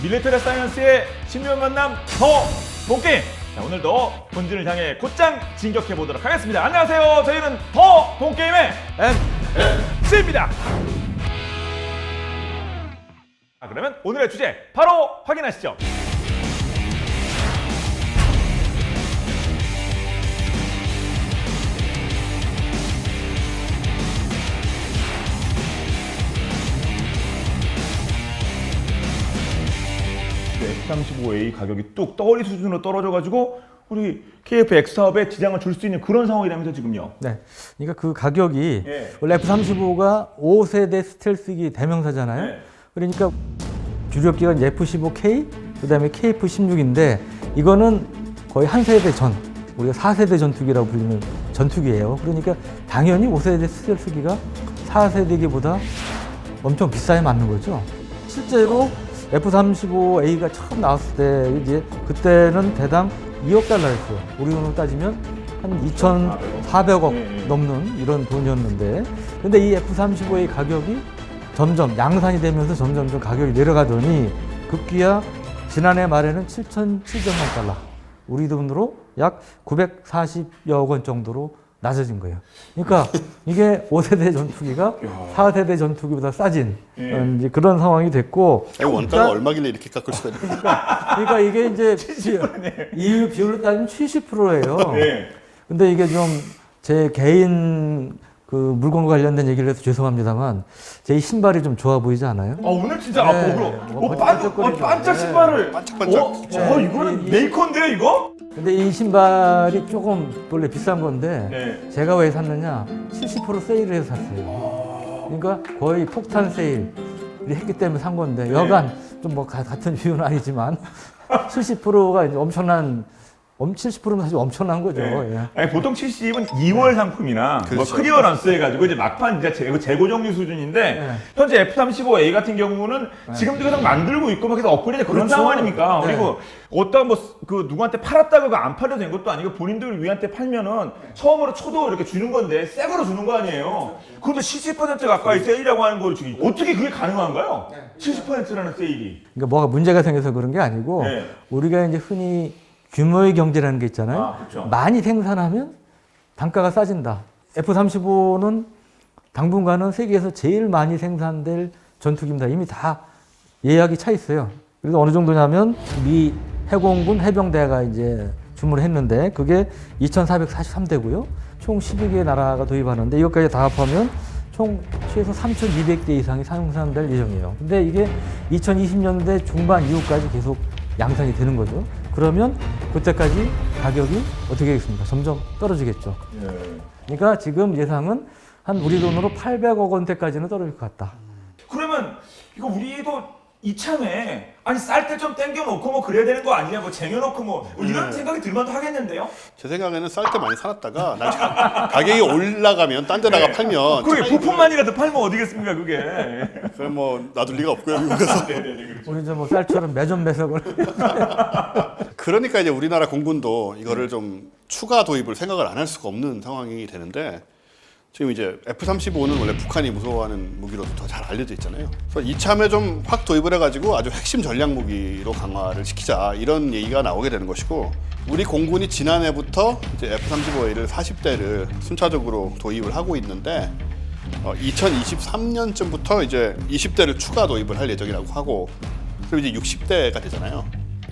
밀리터리 사이언스의 신묘한 만남 더 본게임. 자, 오늘도 본진을 향해 곧장 진격해 보도록 하겠습니다. 안녕하세요. 저희는 더 본게임의 MC입니다. 그러면 오늘의 주제 바로 확인하시죠. F-35A 가격이 뚝 떠올리 수준으로 떨어져가지고 우리 KF-X 사업에 지장을 줄 수 있는 그런 상황이라면서 지금요. 네, 그러니까 그 가격이 예. 원래 F-35가 5세대 스텔스기 대명사잖아요. 예. 그러니까 주력기가 F-15K, 그다음에 KF-16인데 이거는 거의 한 세대 전, 우리가 4세대 전투기라고 불리는 전투기예요. 그러니까 당연히 5세대 스텔스기가 4세대기보다 엄청 비싸게 맞는 거죠. 실제로 F-35A가 처음 나왔을 때 이제 그때는 대당 2억 달러였어요. 우리 돈으로 따지면 한 2,400억 넘는 이런 돈이었는데, 근데 이 F-35A 가격이 점점 양산이 되면서 점점 가격이 내려가더니 급기야 지난해 말에는 7,700만 달러, 우리 돈으로 약 940여 원 정도로 낮아진 거예요. 그러니까 이게 5세대 전투기가 4세대 전투기보다 싸진 이제 그런 상황이 됐고. 원가가 얼마길래 이렇게 깎을 수가 있는 그러니까 이게 이제 이 비율로 따지면 70%예요. 네. 근데 이게 좀 제 개인 그 물건과 관련된 얘기를 해서 죄송합니다만 제 신발이 좀 좋아 보이지 않아요? 오늘 진짜 네. 반짝 신발을 반짝반짝. 이거는 메이커인데요 이거? 근데 이 신발이 조금 원래 비싼 건데 네. 제가 왜 샀느냐, 70% 세일을 해서 샀어요. 그러니까 거의 폭탄 세일을 했기 때문에 산 건데 여간 좀 뭐 같은 비유는 아니지만 70%가 이제 엄청난 70%면 사실 엄청난 거죠. 네. 예. 아니, 보통 70은 2월 상품이나 뭐 그렇죠. 클리어런스 해가지고 이제 막판 이제 재고 정리 수준인데 네. 현재 F-35A 같은 경우는 지금도 계속 만들고 있고 막 계속 업그레이드 그런 그렇죠. 상황 아닙니까? 네. 그리고 어떤 뭐 그 누구한테 팔았다가 안 팔려도 된 것도 아니고 본인들 위한테 팔면은 처음으로 초도 이렇게 주는 건데 새 거로 주는 거 아니에요? 그런데 70% 가까이 세일이라고 하는 걸 지금 어떻게 그게 가능한가요? 70%라는 세일이. 그러니까 뭐가 문제가 생겨서 그런 게 아니고 네. 우리가 이제 흔히 규모의 경제라는 게 있잖아요. 그렇죠. 많이 생산하면 단가가 싸진다. F-35는 당분간은 세계에서 제일 많이 생산될 전투기입니다. 이미 다 예약이 차 있어요. 그래서 어느 정도냐면 미 해공군 해병대가 이제 주문을 했는데 그게 2,443대고요. 총 12개의 나라가 도입하는데 이것까지 다 합하면 총 최소 3,200대 이상이 생산될 예정이에요. 근데 이게 2020년대 중반 이후까지 계속 양산이 되는 거죠. 그러면 그때까지 가격이 어떻게 되겠습니까? 점점 떨어지겠죠. 그러니까 지금 예상은 한 우리 돈으로 800억 원대까지는 떨어질 것 같다. 그러면 이거 우리도 이참에 아니 쌀 때 좀 땡겨놓고 뭐 그래야 되는 거 아니냐 뭐 쟁여놓고 뭐 이런 생각이 들만도 하겠는데요. 제 생각에는 쌀 때 많이 사놨다가 나중에 가격이 올라가면 딴 데다가 팔면 그게 부품만이라도 팔면 어디겠습니까 그게. 그럼 뭐 놔둘 리가 없고요, 미국에서. 우리 이제 뭐 쌀처럼 매점 매석을 그러니까 이제 우리나라 공군도 이거를 좀 추가 도입을 생각을 안 할 수가 없는 상황이 되는데, 지금 이제 F-35는 원래 북한이 무서워하는 무기로도 더 잘 알려져 있잖아요. 그래서 이참에 좀 확 도입을 해가지고 아주 핵심 전략 무기로 강화를 시키자, 이런 얘기가 나오게 되는 것이고, 우리 공군이 지난해부터 이제 F-35A를 40대를 순차적으로 도입을 하고 있는데 2023년쯤부터 이제 20대를 추가 도입을 할 예정이라고 하고, 그리고 이제 60대가 되잖아요.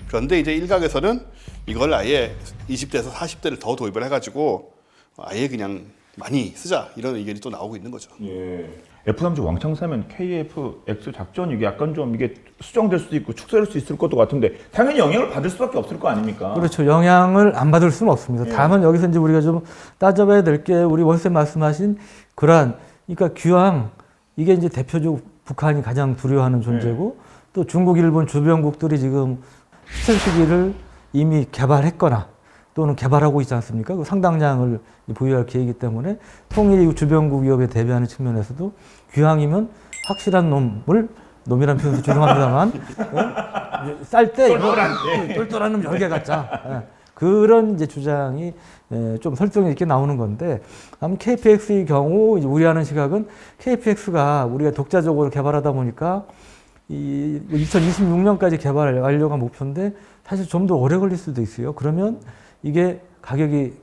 그런데 이제 일각에서는 이걸 아예 20대에서 40대를 더 도입을 해가지고 아예 그냥 많이 쓰자, 이런 의견이 또 나오고 있는 거죠. 예. F-35 왕창 사면 KF-X 작전 이게 약간 좀 이게 수정될 수도 있고 축소될 수 있을 것도 같은데 당연히 영향을 받을 수밖에 없을 거 아닙니까? 그렇죠. 영향을 안 받을 수는 없습니다. 다만 여기서 이제 우리가 좀 따져봐야 될 게 우리 원쌤 말씀하신 그러한, 그러니까 규황, 이게 이제 대표적으로 북한이 가장 두려워하는 존재고 또 중국, 일본 주변국들이 지금 스텔스기를 이미 개발했거나 또는 개발하고 있지 않습니까? 그 상당량을 보유할 계획이기 때문에 통일 이후 주변국 위협에 대비하는 측면에서도 규황이면 확실한 놈이라는 표현도 죄송합니다만 쌀 때 똘똘한 놈 10개 갖자. 그런 이제 주장이 좀 설득력 있게 나오는 건데, 다만 KF-X의 경우 이제 우려하는 시각은 KF-X가 우리가 독자적으로 개발하다 보니까 이 2026년까지 개발 완료가 목표인데 사실 좀 더 오래 걸릴 수도 있어요. 그러면 이게 가격이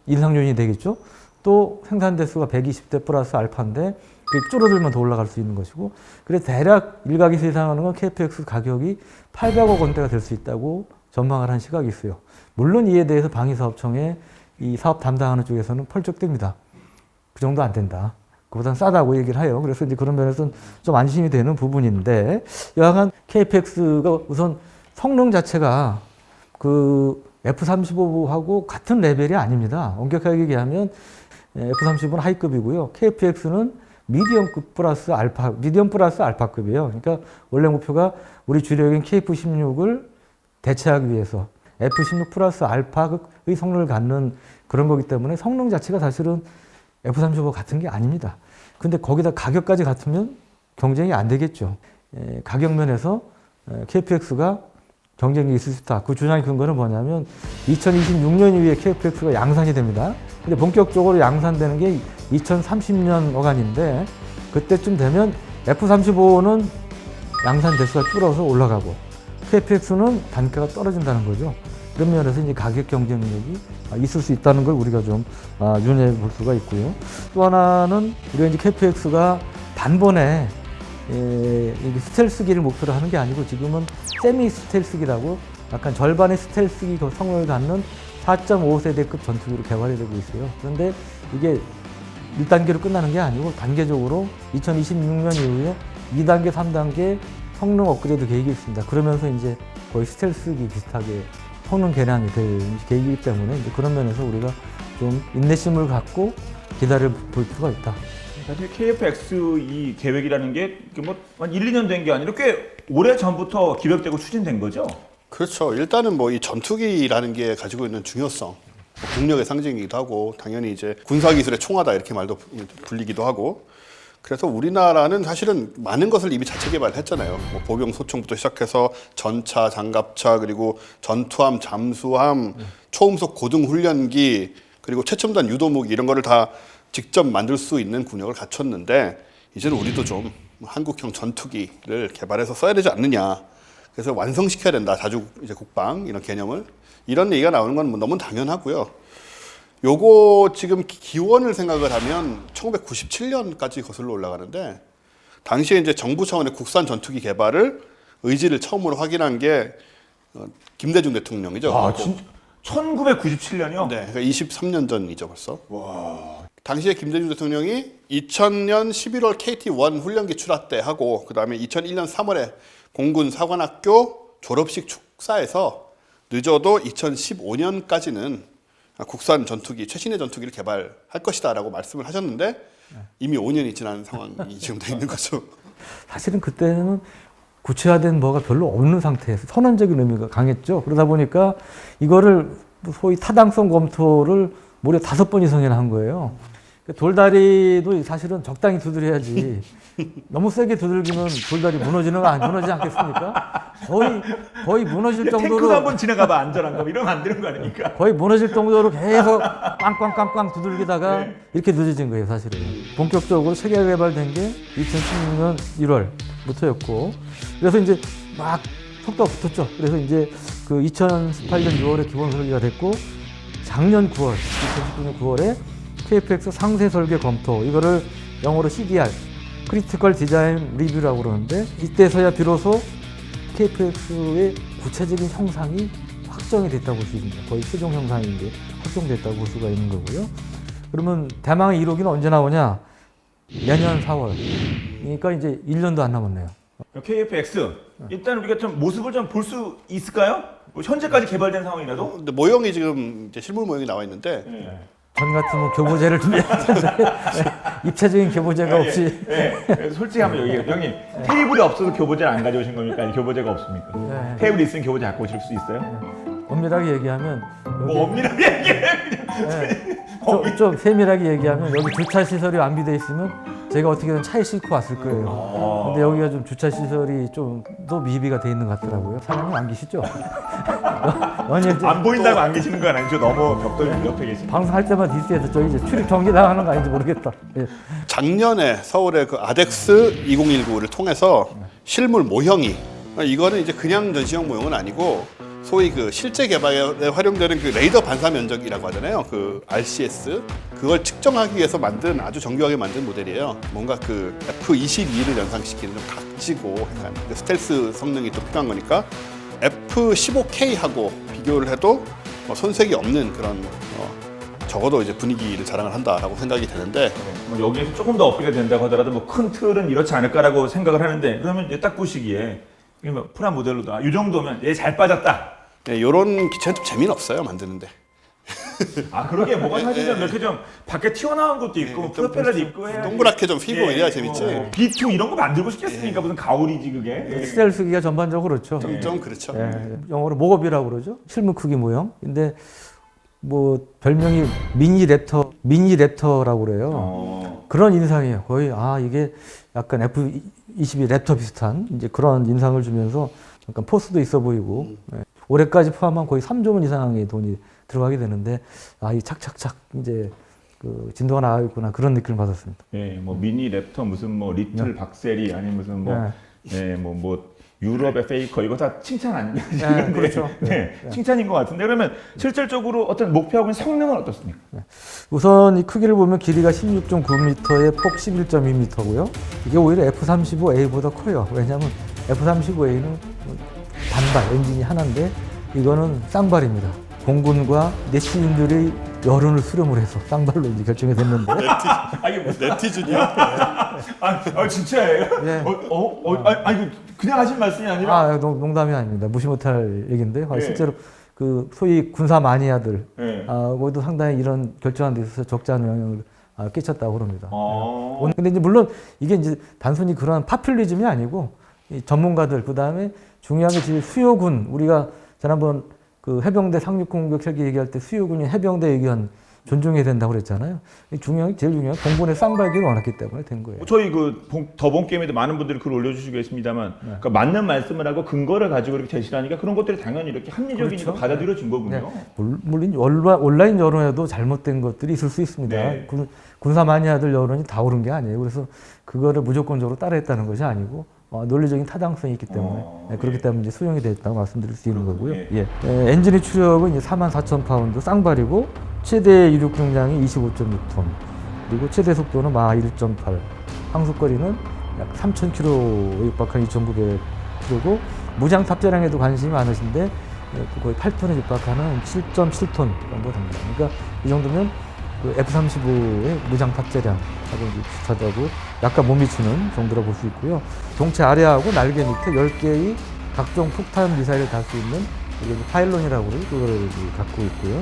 인상요인이 되겠죠. 또 생산 대수가 120대 플러스 알파인데 그게 줄어들면 더 올라갈 수 있는 것이고, 그래서 대략 일각에서 예상하는 건 KFX 가격이 800억 원대가 될 수 있다고 전망을 한 시각이 있어요. 물론 이에 대해서 방위사업청의 이 사업 담당하는 쪽에서는 펄쩍댑니다. 그 정도 안 된다. 그보다는 싸다고 얘기를 해요. 그래서 이제 그런 면에서는 좀 안심이 되는 부분인데, 여하간 KFX가 우선 성능 자체가 그 F-35하고 같은 레벨이 아닙니다. 엄격하게 얘기하면 F-35는 하이급이고요. KFX는 미디엄급 플러스 알파, 미디엄 플러스 알파급이에요. 그러니까 원래 목표가 우리 주력인 KF-16을 대체하기 위해서 F-16 플러스 알파의 성능을 갖는 그런 거기 때문에 성능 자체가 사실은 F-35 같은 게 아닙니다. 근데 거기다 가격까지 같으면 경쟁이 안 되겠죠. 가격 면에서 KFX가 경쟁이 있을 수 있다. 그 주장의 근거는 뭐냐면 2026년 이후에 KFX가 양산이 됩니다. 근데 본격적으로 양산되는 게 2030년 어간인데, 그때쯤 되면 F-35는 양산 대수가 줄어서 올라가고 KFX는 단가가 떨어진다는 거죠. 그런 면에서 이제 가격 경쟁력이 있을 수 있다는 걸 우리가 좀 눈여겨 볼 수가 있고요. 또 하나는 우리가 이제 KFX가 단번에 이게 스텔스기를 목표로 하는 게 아니고 지금은 세미 스텔스기라고 약간 절반의 스텔스기 성능을 갖는 4.5세대급 전투기로 개발이 되고 있어요. 그런데 이게 1단계로 끝나는 게 아니고 단계적으로 2026년 이후에 2단계, 3단계 성능 업그레이드 계획이 있습니다. 그러면서 이제 거의 스텔스기 비슷하게 성능 개량이 될 계획이기 때문에 이제 그런 면에서 우리가 좀 인내심을 갖고 기다려 볼 필요가 있다. 사실 KF-X 이 계획이라는 게 뭐 한 1, 2년 된 게 아니라 꽤 오래 전부터 기획되고 추진된 거죠? 그렇죠. 일단은 뭐 이 전투기라는 게 가지고 있는 중요성, 뭐 국력의 상징이기도 하고, 당연히 이제 군사기술의 총하다 이렇게 말도 불리기도 하고, 그래서 우리나라는 사실은 많은 것을 이미 자체 개발을 했잖아요. 뭐 보병 소총부터 시작해서 전차, 장갑차, 그리고 전투함, 잠수함, 초음속 고등 훈련기, 그리고 최첨단 유도무기 이런 거를 다 직접 만들 수 있는 군역을 갖췄는데, 이제는 우리도 좀 한국형 전투기를 개발해서 써야 되지 않느냐. 그래서 완성시켜야 된다. 자주 이제 국방 이런 개념을, 이런 얘기가 나오는 건 뭐 너무 당연하고요. 요거 지금 기원을 생각을 하면 1997년까지 거슬러 올라가는데, 당시에 이제 정부 차원의 국산 전투기 개발을 의지를 처음으로 확인한 게 김대중 대통령이죠. 아, 진짜 1997년이요? 네, 그러니까 23년 전이죠 벌써. 와. 당시에 김대중 대통령이 2000년 11월 KT-1 훈련기 출하 때 하고, 그 다음에 2001년 3월에 공군 사관학교 졸업식 축사에서 늦어도 2015년까지는 국산 전투기, 최신의 전투기를 개발할 것이다라고 말씀을 하셨는데, 이미 5년이 지난 상황이 지금 돼 있는 거죠. 사실은 그때는 구체화된 뭐가 별로 없는 상태에서 선언적인 의미가 강했죠. 그러다 보니까 이거를 소위 타당성 검토를 무려 5번 이상이나 한 거예요. 돌다리도 사실은 적당히 두드려야지. 너무 세게 두들기면 돌다리 무너지지 않겠습니까? 거의 무너질 정도로. 탱크도 한번 지나가봐 안전한가 이러면 안 되는 거 아닙니까? 거의 무너질 정도로 계속 꽝꽝꽝꽝 두들기다가 이렇게 늦어진 거예요, 사실은. 본격적으로 체계 개발된 게 2016년 1월부터였고, 그래서 이제 막 속도가 붙었죠. 그래서 이제 그 2018년 6월에 기본 설계가 됐고, 작년 9월, 2019년 9월에 KFX 상세 설계 검토, 이거를 영어로 CDR, 크리티컬 디자인 리뷰라고 그러는데, 이때서야 비로소 KFX의 구체적인 형상이 확정이 됐다고 볼 수 있습니다. 거의 최종 형상인 게 확정됐다고 볼 수가 있는 거고요. 그러면 대망의 1호기는 언제 나오냐? 내년 4월. 그러니까 이제 1년도 안 남았네요. KF-X 일단 우리가 좀 모습을 좀 볼 수 있을까요? 뭐 현재까지 개발된 상황이라도? 근데 모형이 지금 이제 실물 모형이 나와 있는데, 전 같으면 교보제를 준비할 텐데 입체적인 교보제가 없이. 솔직히 한번 여기 형님 테이블이 없어서 교보제를 안 가져오신 겁니까? 아니, 교보제가 없습니까? 네. 테이블이 있으면 교보제 갖고 오실 수 있어요? 엄밀하게 얘기하면 뭐 엄밀하게 얘기해. 좀 세밀하게 얘기하면 여기 주차 시설이 완비돼 있으면 제가 어떻게든 차에 싣고 왔을 거예요. 근데 여기가 좀 주차 시설이 좀 더 미비가 돼 있는 것 같더라고요. 사장님 안 계시죠? 안 보인다고 안 계시는 건 아니죠? 너무 벽돌 옆에 계신. 방송할 때마다 디스에서 저 이제 출입 정지 당하는 거 아닌지 모르겠다. 예. 작년에 서울의 그 아덱스 2019를 통해서 실물 모형이 이거는 이제 그냥 전시용 모형은 아니고 소위 그 실제 개발에 활용되는 그 레이더 반사 면적이라고 하잖아요. 그 RCS 그걸 측정하기 위해서 만든 아주 정교하게 만든 모델이에요. 뭔가 그 F22를 연상시키는 좀 각지고 약간 그 스텔스 성능이 또 필요한 거니까 F15K하고 비교를 해도 손색이 없는 그런 적어도 이제 분위기를 자랑을 한다라고 생각이 되는데 뭐 여기에서 조금 더 업그레이드 된다고 하더라도 뭐 큰 틀은 이렇지 않을까라고 생각을 하는데 그러면 이제 딱 보시기에 이게 뭐 프라 모델로다 이 정도면 얘 잘 빠졌다. 네, 이런 기체는 좀 재미는 없어요 만드는데. 아 그러게 뭐가 사실 좀 이렇게 좀 밖에 튀어나온 것도 있고 뭐 프로펠러도 있고 해야 동그랗게 좀 휘고 이래야 재밌지. B2 이런 거 만들고 싶겠습니까? 무슨 가오리지 그게. 스텔스기가 전반적으로 그렇죠. 좀 그렇죠. 예, 영어로 목업이라고 그러죠. 실물 크기 모형. 근데 뭐 별명이 미니 랩터라고 그래요. 그런 인상이에요. 거의 이게 약간 F22 랩터 비슷한 이제 그런 인상을 주면서 약간 포스도 있어 보이고 올해까지 포함한 거의 3조 원 이상의 돈이 들어가게 되는데 이 착착착 이제 그 진도가 나가고 있구나 그런 느낌을 받았습니다. 예, 뭐 미니 랩터 무슨 뭐 리틀 박세리 아니 무슨 뭐 유럽의 페이커 이거 다 칭찬 아니냐? 그렇죠. 칭찬인 것 같은데 그러면 실질적으로 어떤 목표하고는 성능은 어떻습니까? 우선 이 크기를 보면 길이가 16.9m에 폭 11.2m고요. 이게 오히려 F-35A보다 커요. 왜냐하면 F-35A는 단발 엔진이 하나인데 이거는 쌍발입니다. 공군과 내신인들의 여론을 수렴을 해서 쌍발로 이제 결정이 됐는데. 네티즌이야? 진짜예요? 네. 아니 그냥 하신 말씀이 아니라. 농담이 아닙니다. 무시 못할 얘기인데 실제로 그 소위 군사 마니아들, 거기도 상당히 이런 결정한 데 있어서 적지 않은 영향을 끼쳤다고 그럽니다. 근데 이제 물론 이게 이제 단순히 그런 파퓰리즘이 아니고 이 전문가들 그 다음에 중요한 게 지금 수요군 우리가 지난번 그 해병대 상륙공격 헬기 얘기할 때 수요군이 해병대 의견 존중해야 된다고 그랬잖아요. 제일 중요한 공군의 쌍발기를 원했기 때문에 된 거예요. 저희 그 더본 게임에도 많은 분들이 글을 올려주시고 계십니다만 그러니까 맞는 말씀을 하고 근거를 가지고 이렇게 제시를 하니까 그런 것들이 당연히 이렇게 합리적이니까 받아들여진 거군요. 물론 온라인 여론에도 잘못된 것들이 있을 수 있습니다. 군사 마니아들 여론이 다 옳은 게 아니에요. 그래서 그거를 무조건적으로 따라했다는 것이 아니고 논리적인 타당성이 있기 때문에 그렇기 때문에 이제 수용이 됐다고 말씀드릴 수 있는 거고요. 엔진의 추력은 이제 44,000파운드 쌍발이고 최대 이륙 중량이 25.6톤 그리고 최대 속도는 마 1.8 항속거리는 약 3,000km에 육박한 2,900km고 무장 탑재량에도 관심이 많으신데 거의 8톤에 육박하는 7.7톤 정도 됩니다. 그러니까 이 정도면 그 F-35의 무장 탑재량하고 비슷하다고 약간 못 미치는 정도로 볼 수 있고요. 동체 아래하고 날개 밑에 10개의 각종 폭탄 미사일을 달 수 있는 이게 파일론이라고 그걸 갖고 있고요.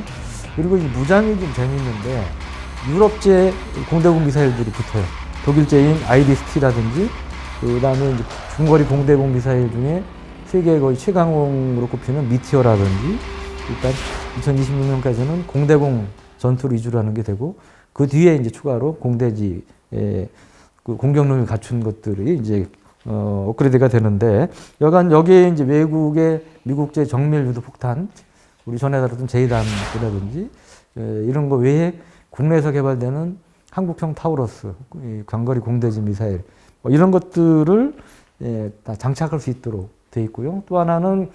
그리고 이 무장이 좀 재미있는데 유럽제 공대공 미사일들이 붙어요. 독일제인 IRIS-T라든지 그다음에 이제 중거리 공대공 미사일 중에 세계 거의 최강으로 꼽히는 미티어라든지 일단 2026년까지는 공대공 전투를 위주로 하는 게 되고 그 뒤에 이제 추가로 공대지 그 공격력을 갖춘 것들이 이제 업그레이드가 되는데 여간 여기에 이제 외국의 미국제 정밀 유도 폭탄 우리 전에 다뤘던 제이담이라든지 이런 거 외에 국내에서 개발되는 한국형 타우러스 광거리 공대지 미사일 이런 것들을 다 장착할 수 있도록 돼 있고요. 또 하나는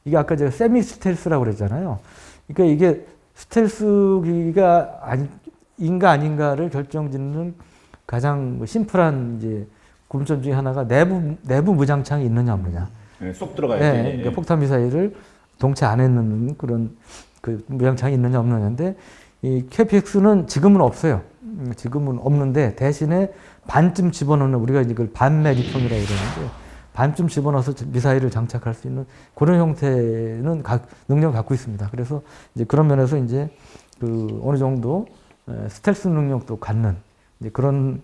이게 아까 제가 세미 스텔스라고 그랬잖아요. 그러니까 이게 스텔스기가 인가 아닌가를 결정짓는 가장 심플한 이제 구분점 중에 하나가 내부 무장창이 있느냐 없느냐. 쏙 들어가야지. 그러니까 폭탄 미사일을 동체 안에 넣는 그런 그 무장창이 있느냐 없느냐인데 이 KPX는 지금은 없어요. 지금은 없는데 대신에 반쯤 집어넣는 우리가 이걸 반매립형이라고 그러는데 반쯤 집어넣어서 미사일을 장착할 수 있는 그런 형태는 능력을 갖고 있습니다. 그래서 이제 그런 면에서 이제 그 어느 정도 스텔스 능력도 갖는 이제 그런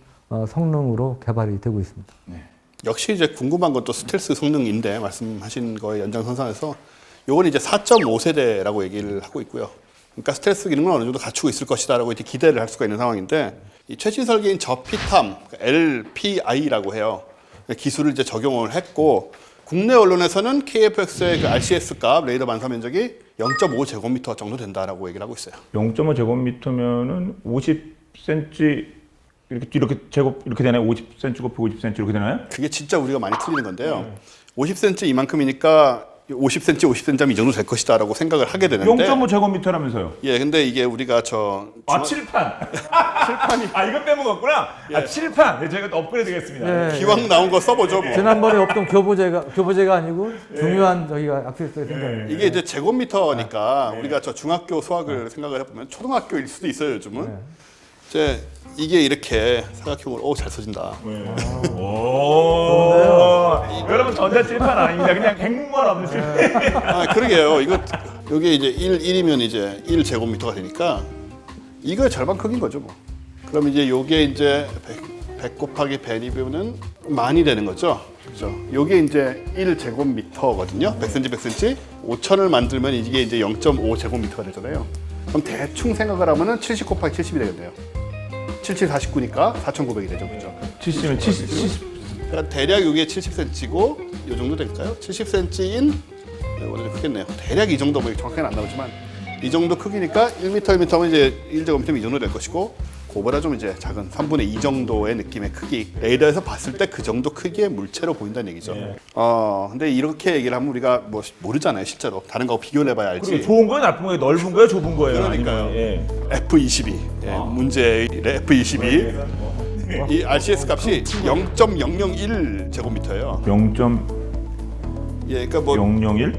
성능으로 개발이 되고 있습니다. 역시 이제 궁금한 건 또 스텔스 성능인데 말씀하신 거의 연장선상에서 요건 이제 4.5세대라고 얘기를 하고 있고요. 그러니까 스텔스 기능은 어느 정도 갖추고 있을 것이다라고 이렇게 기대를 할 수가 있는 상황인데 이 최신 설계인 저피탐 LPI라고 해요. 기술을 이제 적용을 했고 국내 언론에서는 KF-X의 그 RCS 값 레이더 반사 면적이 0.5제곱미터 정도 된다라고 얘기를 하고 있어요. 0.5제곱미터면은 50cm 이렇게 제곱 이렇게 되나요? 50cm 곱하기 50cm 이렇게 되나요? 그게 진짜 우리가 많이 틀리는 건데요. 50cm 이만큼이니까 50cm, 50cm 이 정도 될 것이다라고 생각을 하게 되는데 0.5 제곱미터라면서요? 예, 근데 이게 우리가 칠판. 칠판이. 이거 빼먹었구나. 칠판. 네, 저희가 또 업그레이드겠습니다. 네. 기왕 나온 거 써보죠. 뭐. 지난번에 없던 교보제가 아니고 중요한 저기가 액세스가 생겼네요. 이게 이제 제곱미터니까 우리가 중학교 수학을 생각을 해보면 초등학교일 수도 있어요, 요즘은. 이제 이게 이렇게 사각형으로 잘 써진다. 오. 여러분 전자칠판 아닙니다. 그냥 백문만 없는 칠판. 그러게요. 여기 이제 1이면 이제 1제곱미터가 되니까 이거의 절반 크기인 거죠, 뭐. 그럼 이제 요게 이제 100 곱하기 100이면은 만이 되는 거죠. 그죠? 요게 이제 1제곱미터거든요. 100cm, 100cm. 5,000을 만들면 이게 이제 0.5제곱미터가 되잖아요. 그럼 대충 생각을 하면은 70 곱하기 70이 되겠네요. 77, 49니까 4,900이 되죠, 그죠? 70면 70. 그러니까 대략 이게 70cm고 이 정도 될까요? 70cm인 원래 크겠네요. 대략 이 정도 뭐 정확히는 안 나오지만 이 정도 크기니까 1m, 1m면 이제 1제곱미터면 이 정도 될 것이고 그보다 좀 이제 작은 3분의 2 정도의 느낌의 크기. 레이더에서 봤을 때 그 정도 크기의 물체로 보인다는 얘기죠. 근데 이렇게 얘기를 하면 우리가 뭐 모르잖아요, 실제로. 다른 거하고 비교를 해봐야 알지. 좋은 거예요, 나쁜 거예요, 넓은 거예요, 좁은 거예요? 그러니까요. 아니면, 예. F22 문제의 F22 이 RCS 값이 0.001 제곱미터예요. 0.001? 예, 그러니까 뭐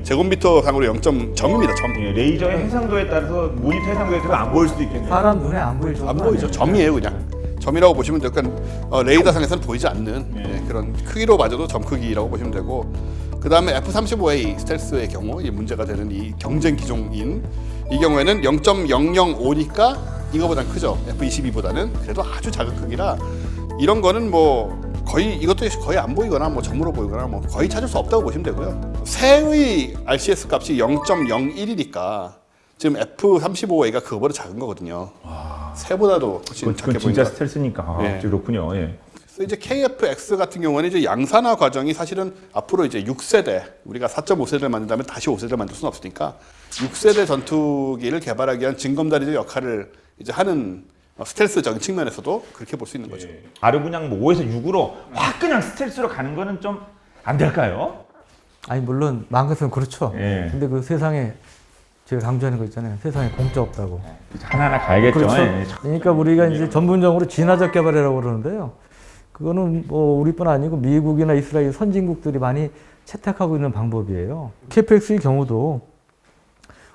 제곱미터 상으로 0.점입니다. 점. 예, 레이저의 해상도에 따라서 모니터 해상도에 따라서 안 보일 수도 있겠네요. 사람 눈에 안 보일 정도 안 보이죠. 점이에요, 그냥. 점이라고 보시면 되고, 레이더상에서는 보이지 않는 그런 크기로 봐줘도 점 크기라고 보시면 되고, 그 다음에 F-35A 스텔스의 경우 이 문제가 되는 이 경쟁 기종인 이 경우에는 0.005니까 이거보단 크죠. F-22보다는 그래도 아주 작은 크기라 이런 거는 뭐 거의 이것도 거의 안 보이거나 뭐 점으로 보이거나 뭐 거의 찾을 수 없다고 보시면 되고요. 새의 RCS 값이 0.01이니까 지금 F-35A가 그거보다 작은 거거든요. 새보다도 훨씬 작게 그건 진짜 보인다. 스텔스니까. 예. 그렇군요. 예. 그래서 이제 KF-X 같은 경우는 이제 양산화 과정이 사실은 앞으로 이제 6세대 우리가 4.5세대를 만든 다음에 다시 5세대를 만들 수는 없으니까 6세대 전투기를 개발하기 위한 징검다리의 역할을 이제 하는 스텔스적인 측면에서도 그렇게 볼 수 있는 거죠. 바로 그냥 뭐 5에서 6으로 확 그냥 스텔스로 가는 거는 좀 안 될까요? 아니 물론 마음 같으면 그렇죠. 예. 근데 그 세상에 제가 강조하는 거 있잖아요. 세상에 공짜 없다고. 하나하나 가야겠죠. 그렇죠. 예. 그러니까 우리가 이제 전문적으로 진화적 개발이라고 그러는데요. 그거는 뭐 우리뿐 아니고 미국이나 이스라엘 선진국들이 많이 채택하고 있는 방법이에요. KF-X의 경우도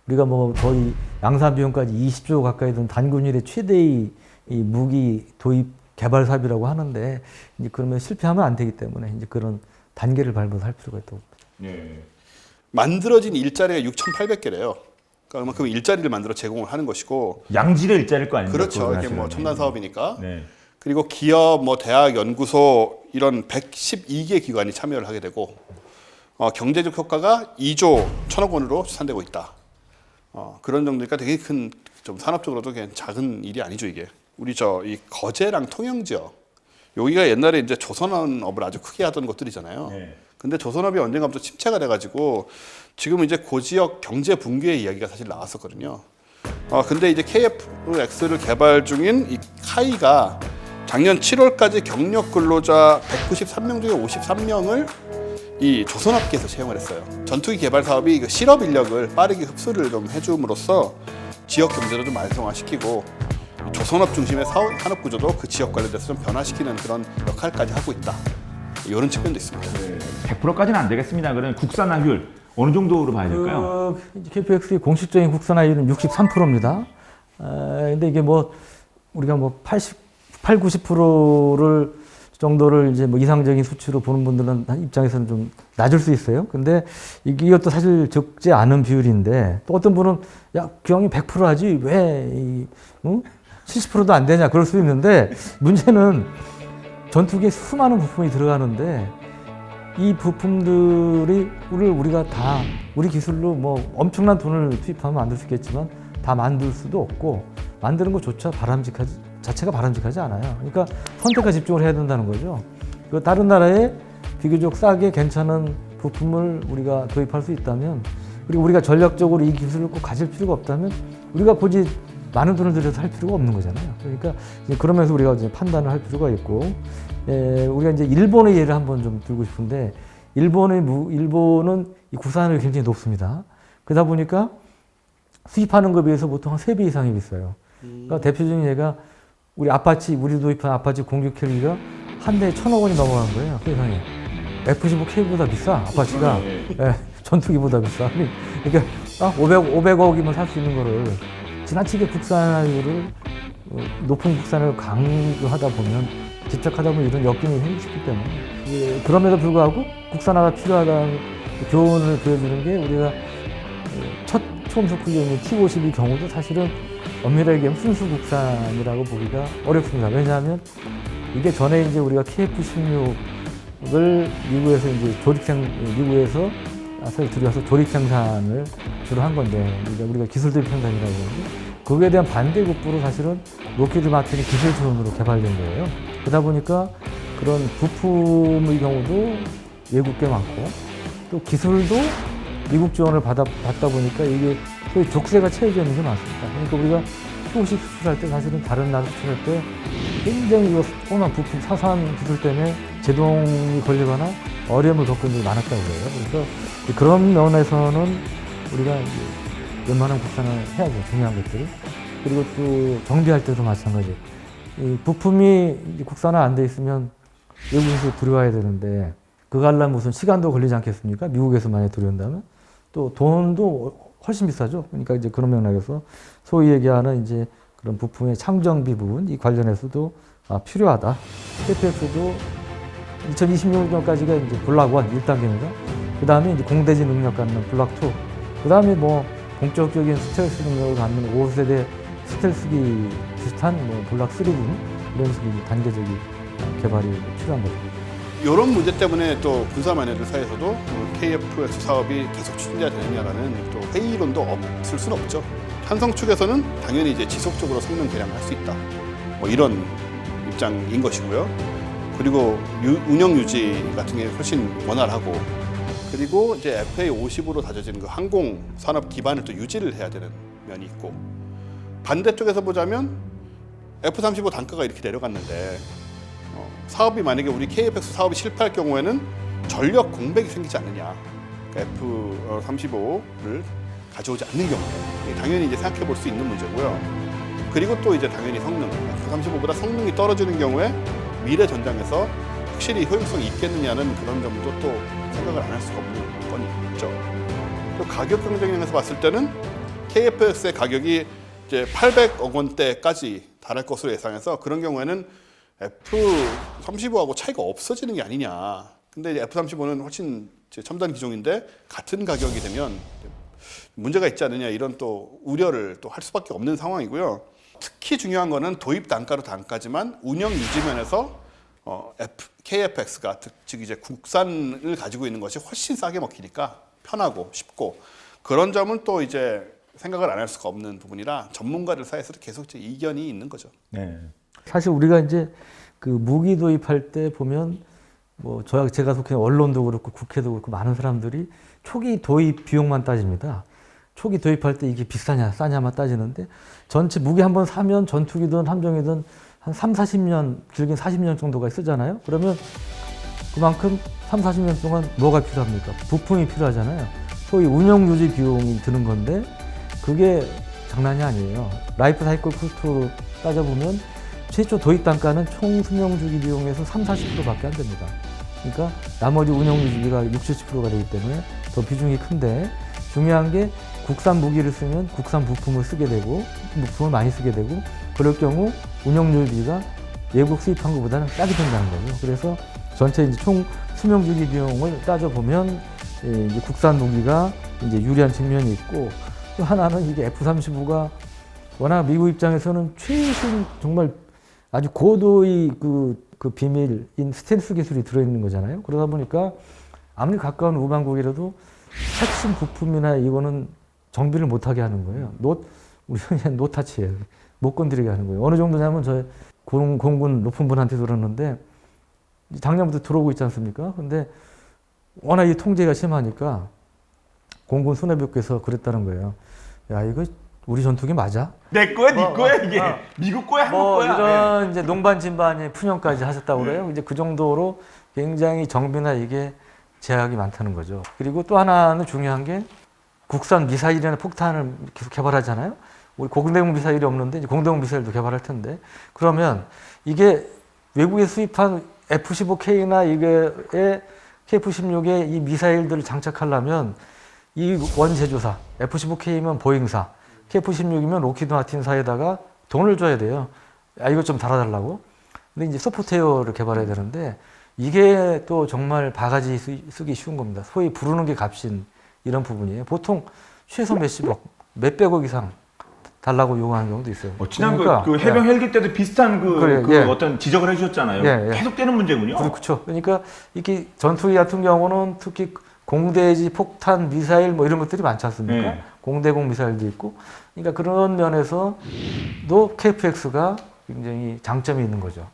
우리가 뭐 거의 양산 비용까지 20조 가까이 든 단군일의 최대의 이 무기 도입 개발 사업이라고 하는데 이제 그러면 실패하면 안 되기 때문에 이제 그런 단계를 밟아서 할 필요가 있다고. 예. 만들어진 일자리가 6,800개래요. 그러니까 그만큼 일자리를 만들어 제공을 하는 것이고 양질의 일자리일 거 아닙니까? 그렇죠. 그건 이게 사실은. 뭐 첨단 사업이니까. 네. 그리고 기업, 뭐 대학, 연구소 이런 112개 기관이 참여를 하게 되고 경제적 효과가 2조 1천억 원으로 추산되고 있다. 그런 정도니까 되게 큰 좀 산업적으로도 그냥 작은 일이 아니죠 이게. 우리 이 거제랑 통영지역 여기가 옛날에 이제 조선업을 아주 크게 하던 곳들이잖아요. 네. 근데 조선업이 언젠가부터 침체가 돼가지고 지금 이제 그 지역 경제 붕괴의 이야기가 사실 나왔었거든요. 근데 이제 KF-X를 개발 중인 이 카이가 작년 7월까지 경력 근로자 193명 중에 53명을 이 조선업계에서 채용을 했어요. 전투기 개발 사업이 실업 인력을 빠르게 흡수를 좀 해줌으로써 지역 경제를 좀 활성화시키고 조선업 중심의 산업 구조도 그 지역 관련돼서 좀 변화시키는 그런 역할까지 하고 있다. 이런 측면도 있습니다. 100%까지는 안 되겠습니다. 그러면 국산화율 어느 정도로 봐야 될까요? KF-X의 공식적인 국산화율은 63%입니다. 근데 이게 뭐 우리가 뭐 80, 90%를 정도를 이제 뭐 이상적인 수치로 보는 분들은 입장에서는 좀 낮을 수 있어요. 근데 이것도 사실 적지 않은 비율인데 또 어떤 분은 야, 기왕이 100% 하지 왜 70%도 안 되냐 그럴 수 있는데 문제는 전투기에 수많은 부품이 들어가는데 이 부품들이 우리가 다 우리 기술로 뭐 엄청난 돈을 투입하면 만들 수 있겠지만 다 만들 수도 없고 만드는 것조차 자체가 바람직하지 않아요. 그러니까 선택과 집중을 해야 된다는 거죠. 그 다른 나라에 비교적 싸게 괜찮은 부품을 우리가 도입할 수 있다면 그리고 우리가 전략적으로 이 기술을 꼭 가질 필요가 없다면 우리가 굳이 많은 돈을 들여서 할 필요가 없는 거잖아요. 그러니까 이제 그러면서 우리가 이제 판단을 할 필요가 있고, 우리가 이제 일본의 예를 한번 좀 들고 싶은데, 일본은 이 국산화율이 굉장히 높습니다. 그러다 보니까 수입하는 것에 비해서 보통 한 3배 이상이 비싸요. 그러니까 대표적인 예가 우리 도입한 아파치 공격 헬기가 한 대에 1,000억 원이 넘어간 거예요. 세상에. F-15K보다 비싸, 아파치가. 예, 전투기보다 비싸. 그러니까 500억이면 살 수 있는 거를 지나치게 국산화율을 높은 국산을 강조하다 보면, 집착하다 보면 이런 역경이 생기기 때문에, 그럼에도 불구하고 국산화가 필요하다는 교훈을 보여주는 게, 우리가 첫 초음속 훈련인 T-52 경우도 사실은 엄밀하게 얘기하면 순수 국산이라고 보기가 어렵습니다. 왜냐하면 이게 전에 이제 우리가 KF-16을 미국에서 들여서 조립 생산을 주로 한 건데, 우리가 기술 도입 생산이라고 하는데, 그거에 대한 반대 급부로 사실은 록히드 마틴이 기술 지원으로 개발된 거예요. 그러다 보니까 그런 부품의 경우도 외국계 많고, 또 기술도 미국 지원을 받다 보니까 이게 소위 족쇄가 채워져 있는 게 많습니다. 그러니까 우리가 T-50 수출할 때 사실은 다른 나라 수출할 때 굉장히 이거 조그만 부품, 사소한 기술 때문에 제동이 걸리거나 어려움을 겪은 적이 많았다고 해요. 그래서 그런 면에서는 우리가 이제 웬만한 국산을 해야죠. 중요한 것들을. 그리고 또 정비할 때도 마찬가지. 이 부품이 이제 국산화 안 돼 있으면 외국에서 들여와야 되는데, 그거 하려면 무슨 시간도 걸리지 않겠습니까? 미국에서 만약에 들여온다면. 또 돈도 훨씬 비싸죠. 그러니까 이제 그런 맥락에서 소위 얘기하는 이제 그런 부품의 창정비 부분, 이 관련해서도 필요하다. KPX도 2026년까지가 이제 블락 1 1단계입니다. 그 다음에 이제 공대지 능력 갖는 블락 2. 그 다음에 뭐 본격적인 스텔스 능력을 갖는 5세대 스텔스기 비슷한 뭐 블락 3등 이런 식의 단계적인 개발이 필요한 거죠. 이런 문제 때문에 또 군사마녀들 사이에서도 KF-X 사업이 계속 추진돼야 되느냐라는 또 회의론도 없을 수는 없죠. 한성 측에서는 당연히 이제 지속적으로 성능 개량을 할 수 있다. 뭐 이런 입장인 것이고요. 그리고 운영 유지 같은 게 훨씬 원활하고, 그리고 이제 FA-50으로 다져지는 그 항공 산업 기반을 또 유지를 해야 되는 면이 있고, 반대쪽에서 보자면 F-35 단가가 이렇게 내려갔는데, 사업이 만약에 우리 KF-X 사업이 실패할 경우에는 전력 공백이 생기지 않느냐. 그러니까 F-35를 가져오지 않는 경우에 당연히 이제 생각해 볼 수 있는 문제고요. 그리고 또 이제 당연히 성능, F-35보다 성능이 떨어지는 경우에 미래 전장에서 확실히 효용성이 있겠느냐는 그런 점도 또 생각을 안 할 수가 없는 건 있죠. 또 가격 경쟁력에서 봤을 때는 KF-X의 가격이 이제 800억 원대까지 달할 것으로 예상해서, 그런 경우에는 F-35하고 차이가 없어지는 게 아니냐. 근데 이제 F-35는 훨씬 첨단 기종인데 같은 가격이 되면 문제가 있지 않느냐, 이런 또 우려를 또 할 수밖에 없는 상황이고요. 특히 중요한 거는 도입 단가로 단가지만 운영 유지 면에서 KF-X가 즉 이제 국산을 가지고 있는 것이 훨씬 싸게 먹히니까 편하고 쉽고, 그런 점은 또 이제 생각을 안 할 수가 없는 부분이라 전문가들 사이에서도 계속 이제 이견이 있는 거죠. 네. 사실 우리가 이제 그 무기 도입할 때 보면, 뭐 제가 속해 언론도 그렇고 국회도 그렇고 많은 사람들이 초기 도입 비용만 따집니다. 초기 도입할 때 이게 비싸냐 싸냐만 따지는데, 전체 무기 한번 사면 전투기든 함정이든 한 30-40년, 길게 40년 정도가 쓰잖아요. 그러면 그만큼 30-40년 동안 뭐가 필요합니까? 부품이 필요하잖아요. 소위 운영 유지 비용이 드는 건데, 그게 장난이 아니에요. 라이프 사이클 코스트로 따져보면 최초 도입 단가는 총 수명 주기 비용에서 30-40%밖에 안 됩니다. 그러니까 나머지 운영 유지비가 60-70%가 되기 때문에 더 비중이 큰데, 중요한 게 국산 무기를 쓰면 국산 부품을 쓰게 되고, 부품을 많이 쓰게 되고, 그럴 경우 운영 유지비가 외국 수입한 것보다는 싸게 된다는 거죠. 그래서 전체 이제 총 수명 주기 비용을 따져보면 이제 국산 무기가 이제 유리한 측면이 있고, 또 하나는 이게 F-35가 워낙 미국 입장에서는 최신 정말 아주 고도의 그 비밀인 스텔스 기술이 들어있는 거잖아요. 그러다 보니까 아무리 가까운 우방국이라도 핵심 부품이나 이거는 정비를 못하게 하는 거예요. 우리 그냥 노타치예요. 못 건드리게 하는 거예요. 어느 정도냐면 저희 공군 높은 분한테 들었는데, 작년부터 들어오고 있지 않습니까? 근데 워낙 이 통제가 심하니까 공군 수뇌부께서 그랬다는 거예요. 야, 이거 우리 전투기 맞아? 내 거야, 네 거야 이게 미국 거야, 한국 뭐 거야. 이런 이제 농반 진반의 푸념까지 하셨다고 그래요. 이제 그 정도로 굉장히 정비나 이게 제약이 많다는 거죠. 그리고 또 하나는 중요한 게 국산 미사일이나 폭탄을 계속 개발하잖아요. 우리 고공대공 미사일이 없는데 이제 공대공 미사일도 개발할 텐데 그러면 이게 외국에 수입한 F-15K나 이게 KF-16에 이 미사일들을 장착하려면 이 원제조사 F-15K면 보잉사, KF-16이면 로키드 마틴사에다가 돈을 줘야 돼요. 아 이거 좀 달아달라고. 근데 이제 소프트웨어를 개발해야 되는데 이게 또 정말 바가지 쓰기 쉬운 겁니다. 소위 부르는 게 값인 이런 부분이에요. 보통 최소 몇십억, 몇백억 이상 달라고 요구하는 경우도 있어요. 지난 그러니까, 그 해병 헬기 때도 비슷한 그래, 그 예. 어떤 지적을 해주셨잖아요. 예, 예. 계속되는 문제군요. 그렇죠. 그러니까 이게 전투기 같은 경우는 특히 공대지 폭탄 미사일 뭐 이런 것들이 많지 않습니까? 네. 공대공 미사일도 있고. 그러니까 그런 면에서도 KF-X가 굉장히 장점이 있는 거죠.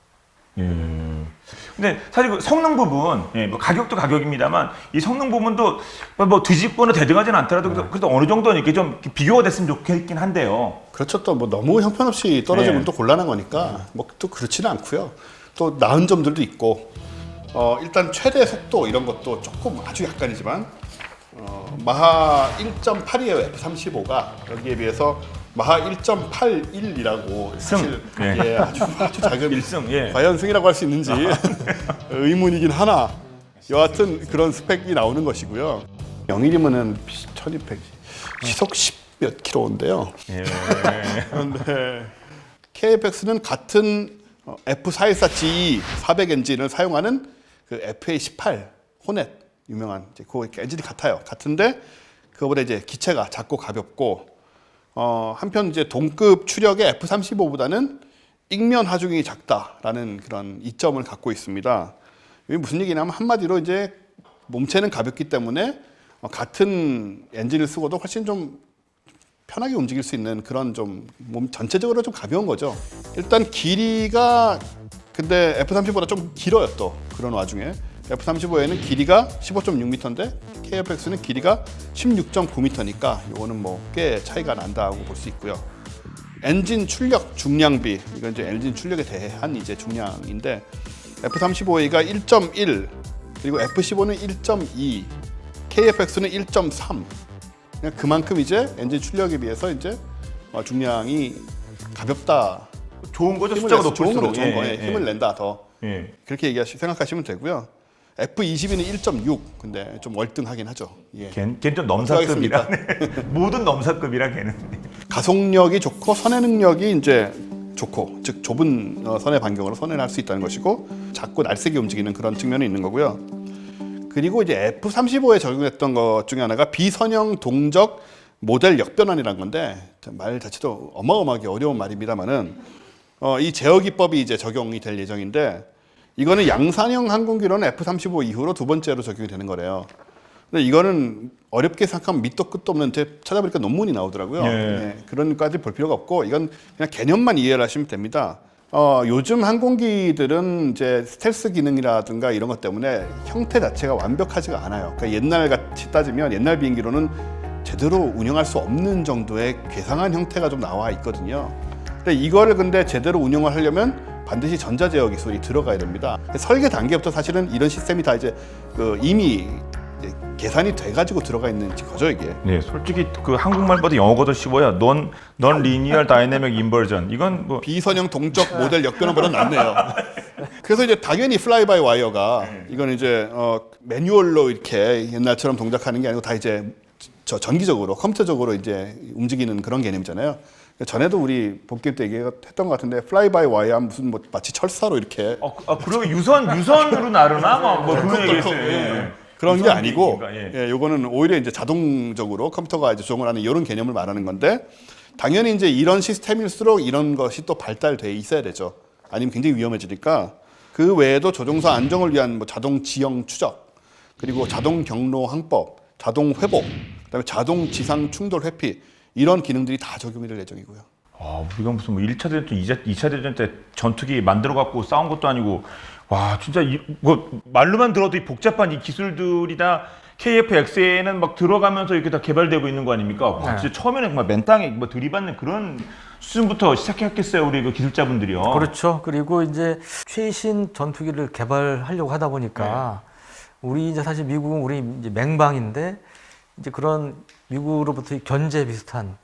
근데 사실 그 성능 부분, 뭐 가격도 가격입니다만 이 성능 부분도 뭐 뒤집거나 대등하지는 않더라도 그래도 어느 정도는 이렇게 좀 비교가 됐으면 좋겠긴 한데요. 그렇죠. 또 뭐 너무 형편없이 떨어지면 네. 또 곤란한 거니까 뭐 또 그렇지는 않고요. 또 나은 점들도 있고 일단 최대 속도 이런 것도 조금 아주 약간이지만 마하 1.8이에요. F-35가 여기에 비해서 마하 1.81이라고 사실 네. 예, 아주 작은 1승, 예. 과연 승이라고 할 수 있는지 의문이긴 하나 여하튼 그런 스펙이 나오는 것이고요. 0일이면은 1200 시속 10몇 킬로인데요. 예. 그런데 KF-X는 같은 F414GE 400 엔진을 사용하는 그 FA18 호넷 유명한 이제 그 엔진이 같아요. 같은데 그거보다 이제 기체가 작고 가볍고 한편 이제 동급 추력의 F-35보다는 익면 하중이 작다라는 그런 이점을 갖고 있습니다. 이게 무슨 얘기냐면 한마디로 이제 몸체는 가볍기 때문에 같은 엔진을 쓰고도 훨씬 좀 편하게 움직일 수 있는 그런 좀 몸 전체적으로 좀 가벼운 거죠. 일단 길이가 근데 F-35보다 좀 길어요 또 그런 와중에 F-35에는 길이가 15.6m인데 KF-X는 길이가 16.9m니까 이거는 뭐 꽤 차이가 난다고 볼 수 있고요. 엔진 출력 중량비 이건 이제 엔진 출력에 대한 이제 중량인데 F-35A가 1.1 그리고 F-15는 1.2 KF-X는 1.3 그만큼 이제 엔진 출력에 비해서 이제 중량이 가볍다. 좋은 거죠. 숫자가 좋은 높을수록. 좋은 거에 힘을 낸다 더. 예. 그렇게 생각하시면 되고요. F-22는 1.6 근데 좀 월등하긴 하죠. 예. 걔는 좀 넘사급이라. 모든 넘사급이라 걔는. 가속력이 좋고 선회 능력이 이제 좋고 즉 좁은 선회 반경으로 선회를 할 수 있다는 것이고 작고 날쌔게 움직이는 그런 측면이 있는 거고요. 그리고 이제 F-35에 적용했던 것 중에 하나가 비선형 동적 모델 역변환이라는 건데 말 자체도 어마어마하게 어려운 말입니다만은 이 제어 기법이 이제 적용이 될 예정인데 이거는 양산형 항공기로는 F-35 이후로 두 번째로 적용이 되는 거래요. 근데 이거는 어렵게 생각하면 밑도 끝도 없는 찾아보니까 논문이 나오더라고요. 예. 네, 그런 것까지 볼 필요가 없고 이건 그냥 개념만 이해를 하시면 됩니다. 요즘 항공기들은 이제 스텔스 기능이라든가 이런 것 때문에 형태 자체가 완벽하지가 않아요. 그러니까 옛날 같이 따지면 옛날 비행기로는 제대로 운영할 수 없는 정도의 괴상한 형태가 좀 나와 있거든요. 근데 이거를 근데 제대로 운영을 하려면 반드시 전자제어 기술이 들어가야 됩니다. 설계 단계부터 사실은 이런 시스템이 다 이제 이미 이제 계산이 돼가지고 들어가 있는 거죠 이게. 네, 솔직히 그 한국말보다 영어가 더 쉬워요. 넌 리니얼 다이내믹 인버전. 이건 뭐 비선형 동적 모델 역변환보다 낫네요. 그래서 이제 당연히 플라이 바이 와이어가 이건 이제 매뉴얼로 이렇게 옛날처럼 동작하는 게 아니고 다 이제 전기적으로 컴퓨터적으로 이제 움직이는 그런 개념이잖아요. 전에도 우리 복귀 때 얘기했던 것 같은데 플라이 바이 와이어 무슨 뭐 마치 철사로 이렇게 그리고 유선으로 나르나 뭐 그런 얘기했어요. 예. 그런 게 아니고 비행기인가, 예. 요거는 오히려 이제 자동적으로 컴퓨터가 이제 조정을 하는 이런 개념을 말하는 건데 당연히 이제 이런 시스템일수록 이런 것이 또 발달돼 있어야 되죠. 아니면 굉장히 위험해지니까 그 외에도 조종사 안정을 위한 뭐 자동 지형 추적 그리고 자동 경로 항법, 자동 회복, 그다음에 자동 지상 충돌 회피 이런 기능들이 다 적용이 될 예정이고요. 우리가 무슨 뭐 1차 대전, 2차 대전 때 전투기 만들어 갖고 싸운 것도 아니고 와 진짜 뭐 말로만 들어도 이 복잡한 이 기술들이 다 KF-X에는 막 들어가면서 이렇게 다 개발되고 있는 거 아닙니까? 와, 네. 진짜 처음에는 정말 맨 땅에 뭐 들이받는 그런 수준부터 시작했겠어요, 우리 그 기술자분들이요. 그렇죠. 그리고 이제 최신 전투기를 개발하려고 하다 보니까 우리 이제 사실 미국은 우리 이제 맹방인데 이제 그런 미국으로부터 견제 비슷한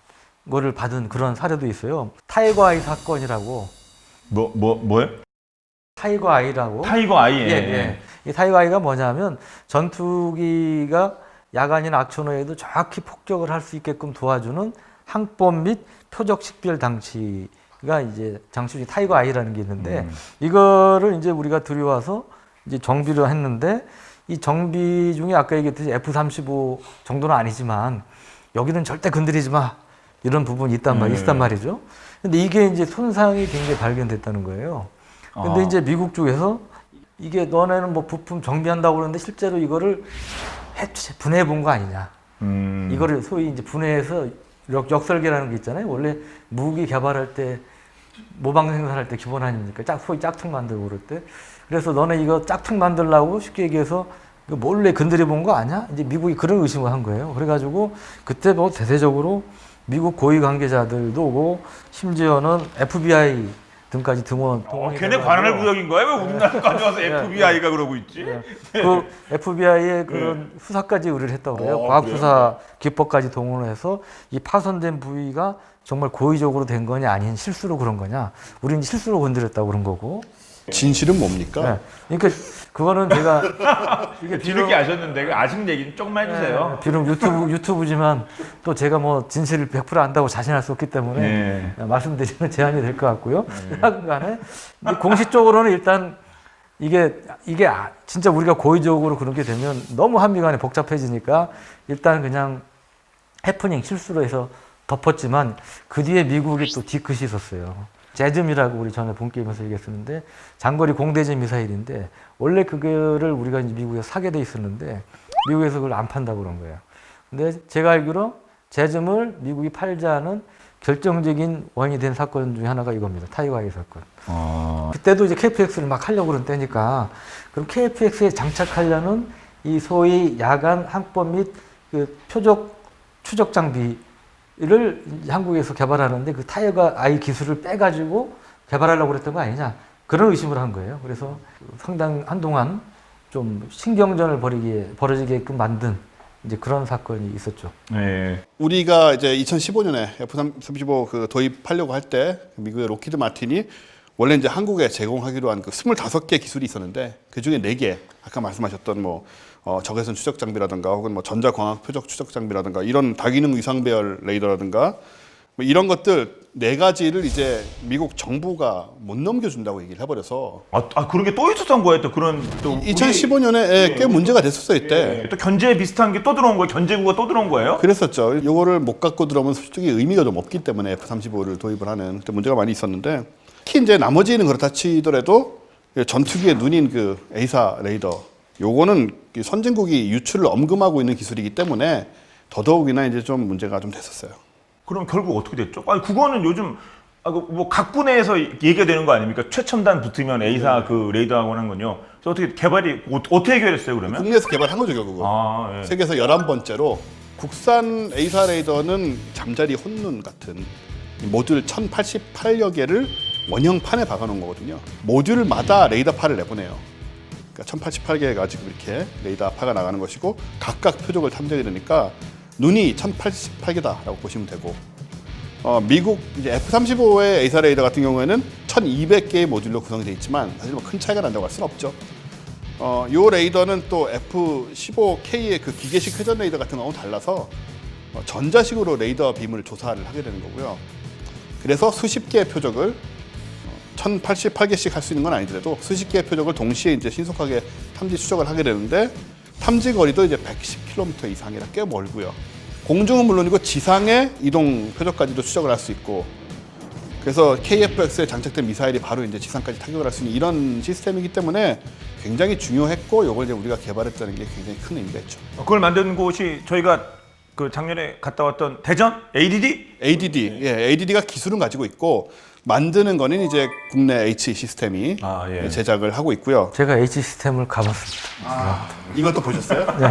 거를 받은 그런 사례도 있어요. 타이거 아이 사건이라고. 뭐요? 타이거 아이라고. 타이거 아이. 예, 예. 이 타이거 아이가 뭐냐면 전투기가 야간이나 악천후에도 정확히 폭격을 할 수 있게끔 도와주는 항법 및 표적 식별 장치가 이제 장치 중에 타이거 아이라는 게 있는데 이거를 이제 우리가 들여와서 이제 정비를 했는데 이 정비 중에 아까 얘기했듯이 F-35 정도는 아니지만 여기는 절대 건드리지 마 이런 부분이 있단 말이죠. 근데 이게 이제 손상이 굉장히 발견됐다는 거예요. 근데 이제 미국 쪽에서 이게 너네는 뭐 부품 정비한다고 그러는데 실제로 이거를 분해해 본 거 아니냐. 이거를 소위 이제 분해해서 역설계라는 게 있잖아요. 원래 무기 개발할 때 모방 생산할 때 기본 아닙니까? 소위 짝퉁 만들고 그럴 때. 그래서 너네 이거 짝퉁 만들라고 쉽게 얘기해서 이거 몰래 건드려 본 거 아니야? 이제 미국이 그런 의심을 한 거예요. 그래가지고 그때 뭐 대대적으로 미국 고위 관계자들도 오고 심지어는 FBI 등까지 동원이 걔네 관할 구역인 거야? 왜 우리나라까지 와서 FBI가 그러고 있지? 그 FBI의 그런 수사까지 의뢰를 했다고 그래요. 과학수사 기법까지 동원해서 이 파손된 부위가 정말 고의적으로 된 거냐 아닌 실수로 그런 거냐. 우리는 실수로 건드렸다고 그런 거고. 진실은 뭡니까? 네. 그러니까 그거는 제가 이게 뒤늦게 아셨는데 그 아쉬운 얘기 조금만 해주세요. 비록 유튜브지만 또 제가 뭐 진실을 100% 안다고 자신할 수 없기 때문에 말씀드리는 제한이 될 것 같고요. 하여간에 공식적으로는 일단 이게 진짜 우리가 고의적으로 그렇게 되면 너무 한미간에 복잡해지니까 일단 그냥 해프닝 실수로 해서 덮었지만 그 뒤에 미국이 또 뒤끝이 있었어요. 제즘이라고 우리 전에 본 게임에서 얘기했었는데 장거리 공대지 미사일인데 원래 그거를 우리가 이제 미국에서 사게 돼 있었는데 미국에서 그걸 안 판다고 그런 거예요. 근데 제가 알기로 제즘을 미국이 팔자는 결정적인 원인이 된 사건 중에 하나가 이겁니다. 타이거 아이 사건. 그때도 이제 KF-X를 막 하려고 그런 때니까 그럼 KF-X에 장착하려는 이 소위 야간 항법 및 그 표적 추적 장비 를 한국에서 개발하는데 그 타이거 아이 기술을 빼가지고 개발하려고 그랬던 거 아니냐 그런 의심을 한 거예요. 그래서 상당 한동안 좀 신경전을 벌어지게끔 만든 이제 그런 사건이 있었죠. 네. 우리가 이제 2015년에 F-35 그 도입하려고 할 때 미국의 로키드 마틴이 원래 이제 한국에 제공하기로 한 그 25개 기술이 있었는데 그 중에 4개 아까 말씀하셨던 뭐 적외선 추적 장비라든가 혹은 뭐 전자광학 표적 추적 장비라든가 이런 다기능 위상배열 레이더라든가 뭐 이런 것들 4가지를 이제 미국 정부가 못 넘겨준다고 얘기를 해버려서 그런 게 또 있었던 거예요. 또 그런 또 2015년에 꽤 문제가 됐었어요 이때. 또 견제 비슷한 게 또 들어온 거예요. 견제구가 또 들어온 거예요. 그랬었죠. 이거를 못 갖고 들어오면 솔직히 의미가 좀 없기 때문에 F-35를 도입을 하는 그때 문제가 많이 있었는데 특히 이제 나머지는 그렇다 치더라도 전투기의 눈인 그 A사 레이더 요거는 선진국이 유출을 엄금하고 있는 기술이기 때문에 더더욱이나 이제 좀 문제가 좀 됐었어요. 그럼 결국 어떻게 됐죠? 아니 그거는 요즘 뭐 각 분야에서 얘기가 되는 거 아닙니까? 최첨단 붙으면 A사 그 레이더하고 하는 건요. 그래서 어떻게 개발이 어떻게 해결했어요 그러면? 국내에서 개발한 거죠 결국은. 예. 세계에서 11번째로 국산 A사 레이더는 잠자리 혼눈 같은 모듈 1088여 개를 원형판에 박아놓은 거거든요. 모듈마다 레이더파를 내보내요. 그러니까 1088개가 지금 이렇게 레이더파가 나가는 것이고 각각 표적을 탐색이 되니까 눈이 1088개다라고 보시면 되고 미국 이제 F-35의 A사 레이더 같은 경우에는 1200개의 모듈로 구성이 되어 있지만 사실 뭐 큰 차이가 난다고 할 수는 없죠. 요 레이더는 또 F-15K의 그 기계식 회전 레이더 같은 거하고 달라서 전자식으로 레이더 빔을 조사를 하게 되는 거고요. 그래서 수십 개의 표적을 1088개씩 할 수 있는 건 아니더라도 수십 개의 표적을 동시에 이제 신속하게 탐지 추적을 하게 되는데 탐지 거리도 이제 110km 이상이라 꽤 멀고요. 공중은 물론이고 지상의 이동 표적까지도 추적을 할 수 있고 그래서 KF-X에 장착된 미사일이 바로 이제 지상까지 타격을 할 수 있는 이런 시스템이기 때문에 굉장히 중요했고 이걸 이제 우리가 개발했다는 게 굉장히 큰 의미가 있죠. 그걸 만든 곳이 저희가 그 작년에 갔다 왔던 대전 ADD? ADD가 기술은 가지고 있고 만드는 거는 이제 국내 H 시스템이 제작을 하고 있고요. 제가 H 시스템을 가봤습니다. 이것도 보셨어요? 네.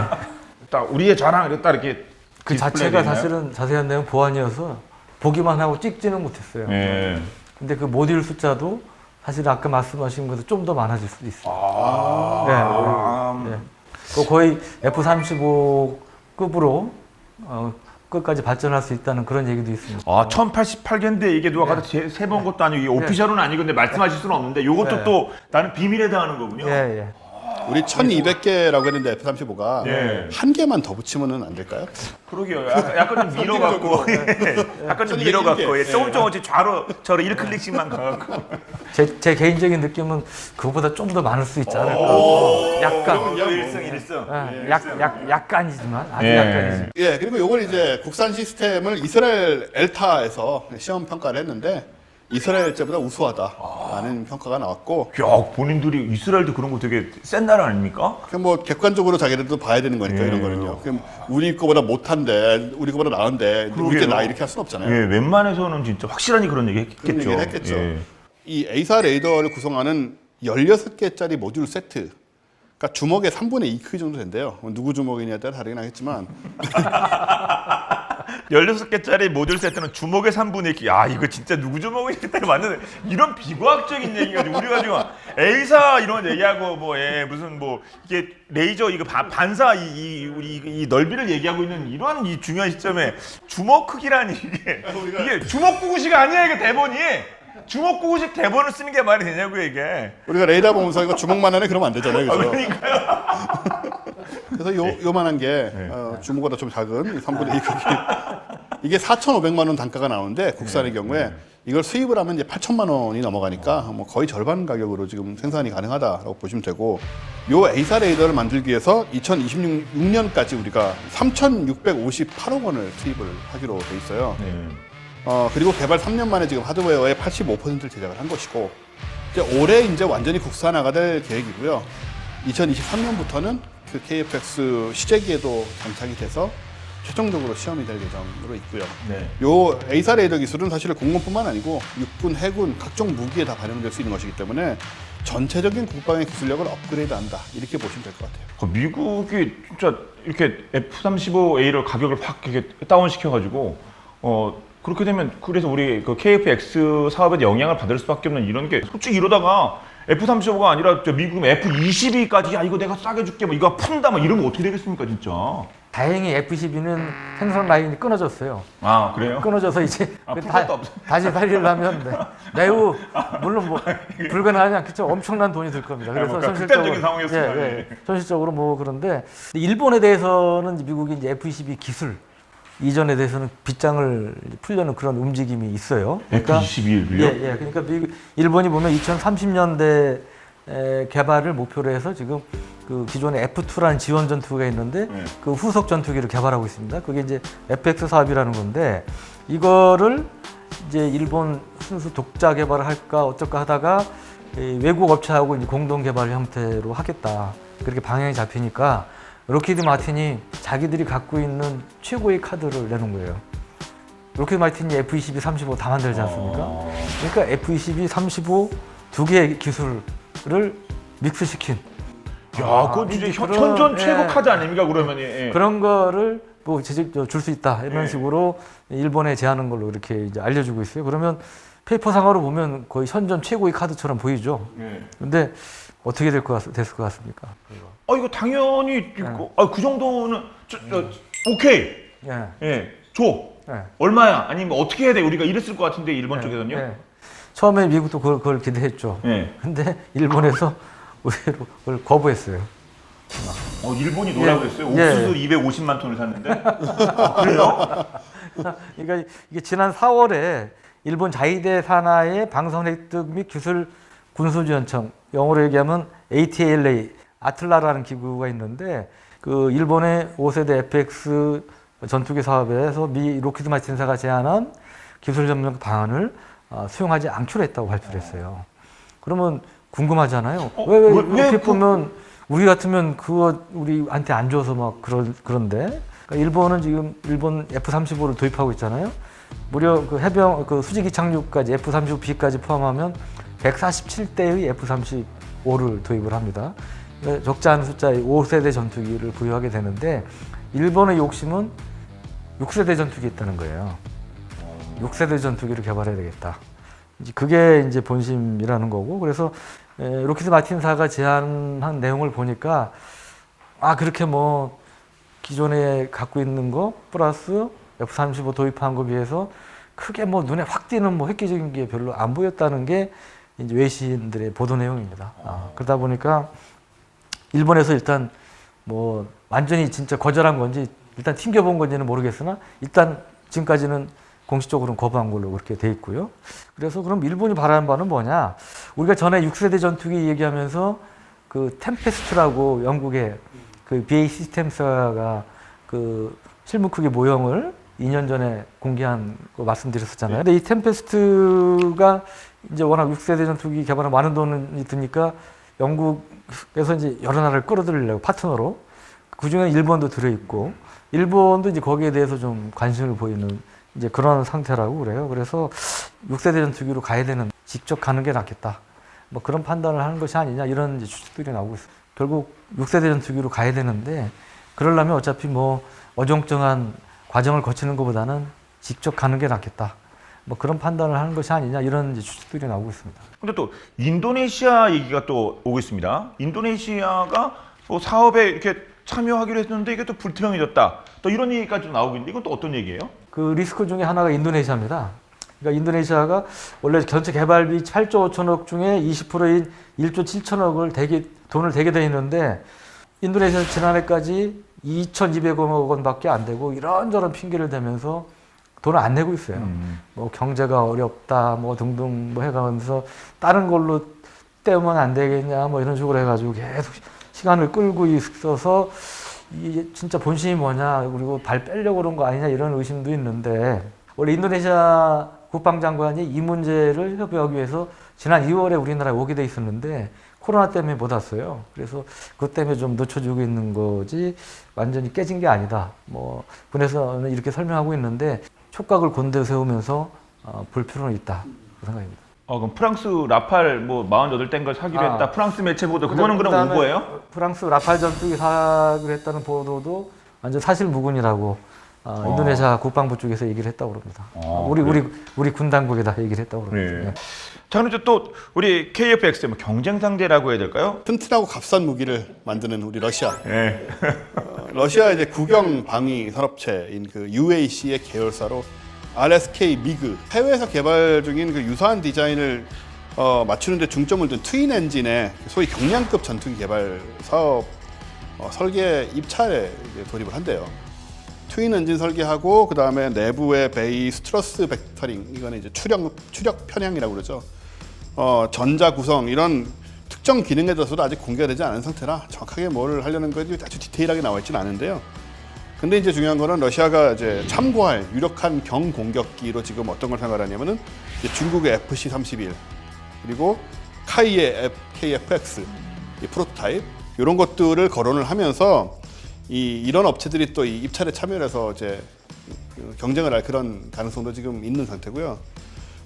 딱 우리의 자랑 이렇게 딱 이렇게 그 디스플레이 자체가 되나요? 사실은 자세한 내용 보안이어서 보기만 하고 찍지는 못했어요. 예. 근데 그 모듈 숫자도 사실 아까 말씀하신 것보다 좀 더 많아질 수도 있어요. 네. 그 거의 F-35급으로 끝까지 발전할 수 있다는 그런 얘기도 있습니다. 1088개인데 이게 누가 가서 세본 것도 아니고 이게 오피셜은 아니고 근데 말씀하실 수는 없는데 이것도 네. 또 나는 비밀에 해당하는 거군요. 예. 우리 1200개라고 했는데 F-35가 예. 한 개만 더 붙이면은 안 될까요? 그러게요. 약간 좀 밀어갖고, 약간 좀 밀어갖고, 예, 조금씩 좌로 1클릭씩만 가갖고. 제 개인적인 느낌은 그거보다 좀 더 많을 수 있지 않을까. 약간. 일승. 약간이지만 아주 예. 약간이지. 예, 그리고 이걸 이제 국산 시스템을 이스라엘 엘타에서 시험 평가를 했는데 이스라엘제보다 우수하다라는 평가가 나왔고, 야, 본인들이 이스라엘도 그런 거 되게 센 나라 아닙니까? 그냥 뭐 객관적으로 자기들도 봐야 되는 거니까 예. 이런 거는요. 그럼 우리 거보다 못한데, 우리 거보다 나은데 우리 때 그러게요. 나 이렇게 할 수는 없잖아요. 예, 웬만해서는 진짜 확실하니 그런 얘기 했겠죠. 그런 얘기를 했겠죠. 예. 이 A사 레이더를 구성하는 16개짜리 모듈 세트, 그러니까 주먹의 3분의 2 크기 정도 된대요. 누구 주먹이냐에 따라 다르긴 하겠지만 16개짜리 모듈 세트는 주먹의 3분의 1. 야, 이거 진짜 누구 주먹이겠다. 맞는데 이런 비과학적인 얘기가 우리가 지금 A사 이런 얘기하고 뭐 무슨 뭐 이게 레이저 이거 반사 이 넓이를 얘기하고 있는 이러한 이 중요한 시점에 주먹 크기라니 이게 주먹 구구식 아니야 이게 대본이. 주먹 구구식 대본을 쓰는 게 말이 되냐고요 이게. 우리가 레이더 보면서 이거 주먹만 하네 그러면 안 되잖아요. 그죠? 그러니까요. 그래서 요만한 게 주먹보다 좀 작은 3분의 2 크기. 이게 4,500만 원 단가가 나오는데 국산의 경우에 이걸 수입을 하면 이제 8천만 원이 넘어가니까 뭐 거의 절반 가격으로 지금 생산이 가능하다라고 보시면 되고, 요 A사 레이더를 만들기 위해서 2026년까지 우리가 3,658억 원을 투입을 하기로 돼 있어요. 그리고 개발 3년 만에 지금 하드웨어의 85%를 제작을 한 것이고, 이제 올해 이제 완전히 국산화가 될 계획이고요. 2023년부터는 그 KF-X 시제기에도 장착이 돼서 최종적으로 시험이 될 예정으로 있고요. 네. 요 A사 레이더 기술은 사실 공군뿐만 아니고 육군, 해군, 각종 무기에 다 반영될 수 있는 것이기 때문에 전체적인 국방의 기술력을 업그레이드한다, 이렇게 보시면 될 것 같아요. 미국이 진짜 이렇게 F-35A를 가격을 확 이렇게 다운시켜가지고 그렇게 되면 그래서 우리 그 KF-X 사업에 영향을 받을 수밖에 없는 이런 게, 솔직히 이러다가 F-35가 아니라 미국 F-22까지 야 이거 내가 싸게 줄게 뭐 이거 푼다 뭐 이러면 어떻게 되겠습니까 진짜. 다행히 F-12는 생산 라인이 끊어졌어요. 아 그래요? 끊어져서 이제 풀 것도 없어. 다시 살리려면 매우 물론 뭐 불가능하지 않겠죠. 엄청난 돈이 들 겁니다. 그래서 그러니까 극단적인 상황이었습니다. 현실적으로 뭐 그런데 일본에 대해서는 미국이 이제 F-22 기술 이전에 대해서는 빗장을 풀려는 그런 움직임이 있어요. 그러니까 F-22를요? 그러니까 일본이 보면 2030년대 개발을 목표로 해서 지금 그 기존의 F2라는 지원 전투기가 있는데 그 후속 전투기를 개발하고 있습니다. 그게 이제 FX 사업이라는 건데, 이거를 이제 일본 순수 독자 개발을 할까 어쩔까 하다가 외국 업체하고 이제 공동 개발 형태로 하겠다, 그렇게 방향이 잡히니까 록히드 마틴이 자기들이 갖고 있는 최고의 카드를 내놓은 거예요. 록히드 마틴이 F-22, 35 다 만들지 않습니까? 그러니까 F-22, 35 두 개의 기술을 믹스시킨. 야, 그건 진짜 현존 최고 카드 아닙니까 그러면? 그런 거를 뭐 줄 수 있다 이런 식으로 일본에 제안한 걸로 이렇게 이제 알려주고 있어요. 그러면 페이퍼상으로 보면 거의 현존 최고의 카드처럼 보이죠. 근데 어떻게 됐을 것 같습니까? 이거 당연히 그 정도는 오케이. 줘. 얼마야? 아니면 어떻게 해야 돼? 우리가 이랬을 것 같은데 일본 쪽에서는요? 처음에 미국도 그걸 기대했죠. 근데 일본에서 의외로 그걸 거부했어요. 일본이 뭐라고 그랬어요? 옥수수 250만 톤을 샀는데? 그래요? 그러니까 이게 지난 4월에 일본 자위대 산하의 방선 획득 및 기술 군수지원청, 영어로 얘기하면 ATLA, 아틀라라는 기구가 있는데, 그 일본의 5세대 FX 전투기 사업에서 미 록히드 마틴사가 제안한 기술 협력 방안을 수용하지 않기로 했다고 발표를 했어요. 그러면 궁금하잖아요. 왜 이렇게 보면 우리 같으면 그거 우리한테 안 줘서 막 그런데, 그러니까 일본은 지금 일본 F-35를 도입하고 있잖아요. 무려 그 해병 그 수직이 착륙까지 F-35B까지 포함하면 147대의 F-35를 도입을 합니다. 적지 않은 숫자의 5세대 전투기를 보유하게 되는데, 일본의 욕심은 6세대 전투기 있다는 거예요. 6세대 전투기를 개발해야 되겠다. 이제 그게 이제 본심이라는 거고, 그래서 로키드 마틴사가 제안한 내용을 보니까 그렇게 뭐 기존에 갖고 있는 거 플러스 F-35 도입한 거 비해서 크게 뭐 눈에 확 띄는 뭐 획기적인 게 별로 안 보였다는 게 이제 외신들의 보도 내용입니다. 그러다 보니까 일본에서 일단 뭐 완전히 진짜 거절한 건지 일단 튕겨본 건지는 모르겠으나 일단 지금까지는 공식적으로는 거부한 걸로 그렇게 돼 있고요. 그래서 그럼 일본이 바라는 바는 뭐냐? 우리가 전에 6세대 전투기 얘기하면서 그 템페스트라고 영국의 그 BAE 시스템사가 그 실무 크기 모형을 2년 전에 공개한 거 말씀드렸었잖아요. 근데 이 템페스트가 이제 워낙 6세대 전투기 개발에 많은 돈이 드니까 영국에서 이제 여러 나라를 끌어들이려고 파트너로, 그중에 일본도 들어있고, 일본도 이제 거기에 대해서 좀 관심을 보이는 이제 그런 상태라고 그래요. 그래서 6세대 전투기로 가야 되는, 직접 가는 게 낫겠다. 뭐 그런 판단을 하는 것이 아니냐, 이런 이제 추측들이 나오고 있어요. 결국 6세대 전투기로 가야 되는데, 그러려면 어차피 뭐 어정쩡한 과정을 거치는 것보다는 직접 가는 게 낫겠다. 뭐 그런 판단을 하는 것이 아니냐, 이런 이제 추측들이 나오고 있습니다. 근데 또 인도네시아 얘기가 또 오고 있습니다. 인도네시아가 뭐 사업에 이렇게 참여하기로 했는데 이게 또 불투명해졌다. 또 이런 얘기까지 좀 나오고 있는데 이건 또 어떤 얘기예요? 그 리스크 중에 하나가 인도네시아입니다. 그러니까 인도네시아가 원래 전체 개발비 8조 5천억 중에 20%인 1조 7천억을 돈을 대게 돼 있는데, 인도네시아는 지난해까지 2,200억 원밖에 안 되고 이런저런 핑계를 대면서 돈을 안 내고 있어요. 뭐 경제가 어렵다, 뭐 등등 뭐 해가면서 다른 걸로 때우면 안 되겠냐, 뭐 이런 식으로 해가지고 계속 시간을 끌고 있어서 이게 진짜 본심이 뭐냐, 그리고 발 빼려고 그런 거 아니냐, 이런 의심도 있는데, 원래 인도네시아 국방장관이 이 문제를 협의하기 위해서 지난 2월에 우리나라에 오게 돼 있었는데 코로나 때문에 못 왔어요. 그래서 그것 때문에 좀 늦춰지고 있는 거지 완전히 깨진 게 아니다. 뭐 군에서는 이렇게 설명하고 있는데 촉각을 곤대 세우면서 볼 필요는 있다, 그 생각입니다. 그럼 프랑스 라팔 뭐 48대인 걸 사기로 했다. 프랑스 매체 보도 그거는 그럼 오보예요? 프랑스 라팔 전투기 사기로 했다는 보도도 완전 사실무근이라고 인도네시아 국방부 쪽에서 얘기를 했다고 그럽니다. 우리 군 당국에다 얘기를 했다고 그럽니다. 네. 자, 그럼 이제 또 우리 KF-X 뭐 경쟁 상대라고 해야 될까요? 튼튼하고 값싼 무기를 만드는 우리 러시아. 네. 러시아 이제 국영 방위 산업체인 그 UAC의 계열사로 RSK 미그, 해외에서 개발 중인 그 유사한 디자인을 맞추는데 중점을 둔 트윈 엔진의 소위 경량급 전투기 개발 사업 설계 입찰에 이제 돌입을 한대요. 트윈 엔진 설계하고 그 다음에 내부의 베이 스트러스 벡터링, 이거는 이제 추력 편향이라고 그러죠. 전자 구성, 이런 특정 기능에 대해서도 아직 공개가 되지 않은 상태라 정확하게 뭘 하려는 건지 아주 디테일하게 나와 있지는 않은데요. 근데 이제 중요한 거는 러시아가 이제 참고할 유력한 경공격기로 지금 어떤 걸 생각하냐면은 중국의 FC-31 그리고 카이의 KF-X 이 프로토타입, 이런 것들을 거론을 하면서 이런 업체들이 또 이 입찰에 참여해서 이제 경쟁을 할 그런 가능성도 지금 있는 상태고요.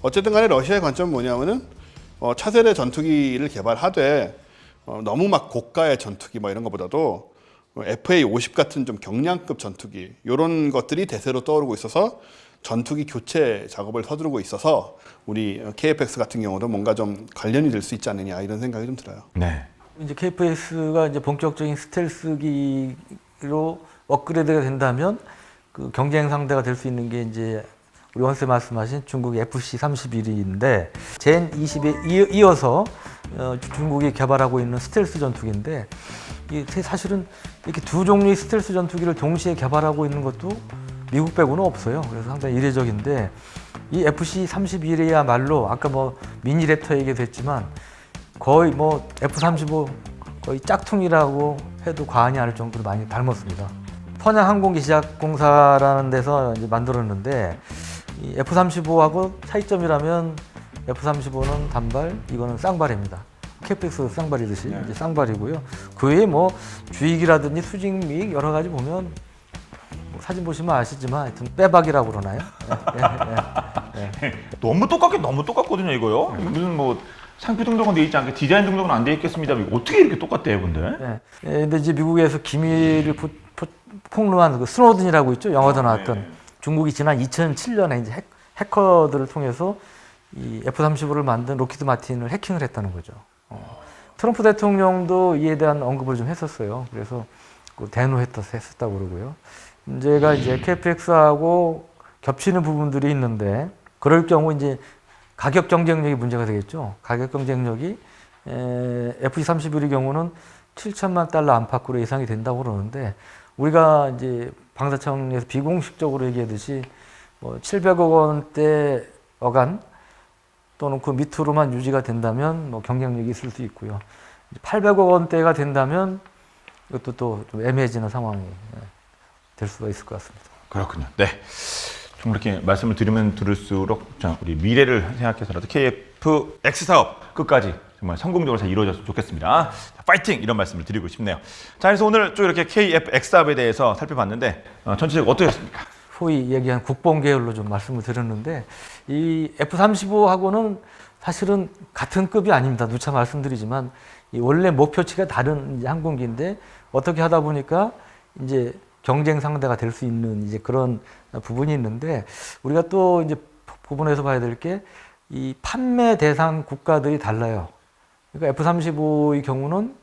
어쨌든 간에 러시아의 관점은 뭐냐면은 차세대 전투기를 개발하되 너무 막 고가의 전투기 뭐 이런 것보다도 FA-50 같은 좀 경량급 전투기, 이런 것들이 대세로 떠오르고 있어서 전투기 교체 작업을 서두르고 있어서 우리 KF-X 같은 경우도 뭔가 좀 관련이 될 수 있지 않느냐, 이런 생각이 좀 들어요. 네. 이제 KF-X가 이제 본격적인 스텔스기로 업그레이드가 된다면 그 경쟁 상대가 될 수 있는 게 이제 우리 원세 말씀하신 중국의 FC-31인데 젠 20에 이어서 중국이 개발하고 있는 스텔스 전투기인데, 이게 사실은 이렇게 두 종류의 스텔스 전투기를 동시에 개발하고 있는 것도 미국 빼고는 없어요. 그래서 상당히 이례적인데, 이 FC-31이야말로 아까 뭐 미니랩터 얘기도 했지만 거의 뭐 F-35 거의 짝퉁이라고 해도 과언이 아닐 정도로 많이 닮았습니다. 선양 항공기 제작공사라는 데서 이제 만들었는데, 이 F-35하고 차이점이라면 F-35는 단발, 이거는 쌍발입니다. KF-X 쌍발이듯이 이제 쌍발이고요. 그 외에 뭐 주익이라든지 수직미 여러 가지 보면 뭐 사진 보시면 아시지만 하여튼 빼박이라고 그러나요? 너무 똑같거든요, 이거요. 무슨 뭐 상표 등록은 돼 있지 않게 디자인 등록은 안 돼 있겠습니다. 이거 어떻게 이렇게 똑같대요, 근데? 근데 이제 미국에서 기밀을 폭로한 그 스노든이라고 있죠. 영화도 나왔던 네. 중국이 지난 2007년에 이제 해커들을 통해서 이 F-35를 만든 로키드 마틴을 해킹을 했다는 거죠. 트럼프 대통령도 이에 대한 언급을 좀 했었어요. 그래서 그 대노했었다고 그러고요. 문제가 이제 KF-X하고 겹치는 부분들이 있는데 그럴 경우 이제 가격 경쟁력이 문제가 되겠죠. 가격 경쟁력이 F-31의 경우는 7천만 달러 안팎으로 예상이 된다고 그러는데 우리가 이제 방사청에서 비공식적으로 얘기하듯이 뭐 700억 원대 어간 또는 그 밑으로만 유지가 된다면 뭐 경쟁력이 있을 수 있고요. 800억 원대가 된다면 이것도 또 좀 애매해지는 상황이 될 수가 있을 것 같습니다. 그렇군요. 네. 좀 이렇게 말씀을 드리면 들을수록 자, 우리 미래를 생각해서라도 KF-X 사업 끝까지 정말 성공적으로 잘 이루어졌으면 좋겠습니다. 자, 파이팅! 이런 말씀을 드리고 싶네요. 자, 그래서 오늘 쭉 이렇게 KF-X 사업에 대해서 살펴봤는데 전체적으로 어떠셨습니까? 소위 얘기한 국뽕 계열로 좀 말씀을 드렸는데 이 F-35하고는 사실은 같은 급이 아닙니다. 누차 말씀드리지만 이 원래 목표치가 다른 이제 항공기인데 어떻게 하다 보니까 이제 경쟁 상대가 될 수 있는 이제 그런 부분이 있는데 우리가 또 이제 부분에서 봐야 될 게 이 판매 대상 국가들이 달라요. 그러니까 F-35의 경우는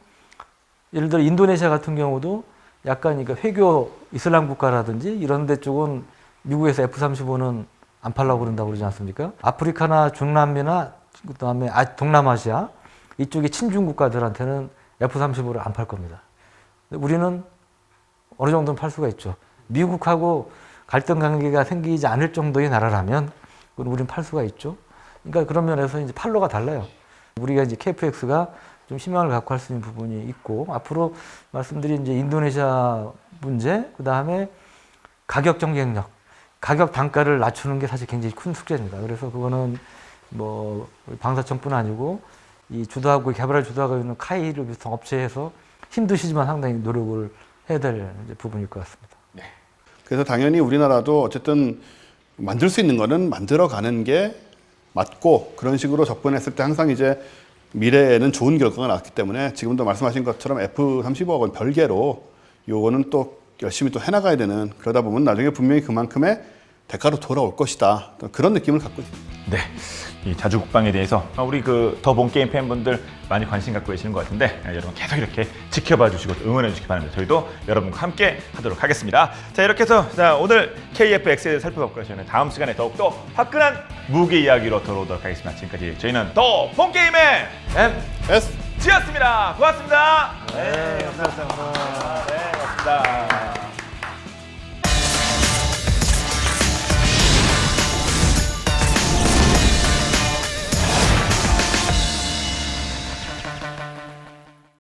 예를 들어 인도네시아 같은 경우도 약간 그러니까 회교 이슬람 국가라든지 이런 데 쪽은 미국에서 F-35는 안 팔라고 그런다고 그러지 않습니까? 아프리카나 중남미나 그다음에 동남아시아 이쪽의 친중 국가들한테는 F-35를 안 팔 겁니다. 우리는 어느 정도는 팔 수가 있죠. 미국하고 갈등 관계가 생기지 않을 정도의 나라라면 그건 우리는 팔 수가 있죠. 그러니까 그런 면에서 이제 판로가 달라요. 우리가 이제 KF-X가 좀 희망을 갖고 할 수 있는 부분이 있고 앞으로 말씀드린 이제 인도네시아 문제, 그 다음에 가격 경쟁력, 가격 단가를 낮추는 게 사실 굉장히 큰 숙제입니다. 그래서 그거는 뭐 방사청뿐 아니고 이 주도하고 개발을 주도하고 있는 카이를 비슷한 업체에서 힘드시지만 상당히 노력을 해야 될 이제 부분일 것 같습니다. 그래서 당연히 우리나라도 어쨌든 만들 수 있는 거는 만들어가는 게 맞고 그런 식으로 접근했을 때 항상 이제 미래에는 좋은 결과가 나왔기 때문에 지금도 말씀하신 것처럼 F-35하고는 별개로 요거는 또 열심히 또 해나가야 되는 그러다 보면 나중에 분명히 그만큼의 대가로 돌아올 것이다. 그런 느낌을 갖고 있습니다. 네. 이 자주국방에 대해서 우리 그 더 본게임 팬분들 많이 관심 갖고 계시는 것 같은데 여러분 계속 이렇게 지켜봐 주시고 응원해 주시기 바랍니다. 저희도 여러분과 함께 하도록 하겠습니다. 자, 이렇게 해서 자, 오늘 KF-X에 대해서 살펴봤고요. 저희는 다음 시간에 더욱더 화끈한 무기 이야기로 돌아오도록 하겠습니다. 지금까지 저희는 더 본게임의 S MG였습니다. 고맙습니다. 네, 감사합니다. 네, 고맙습니다.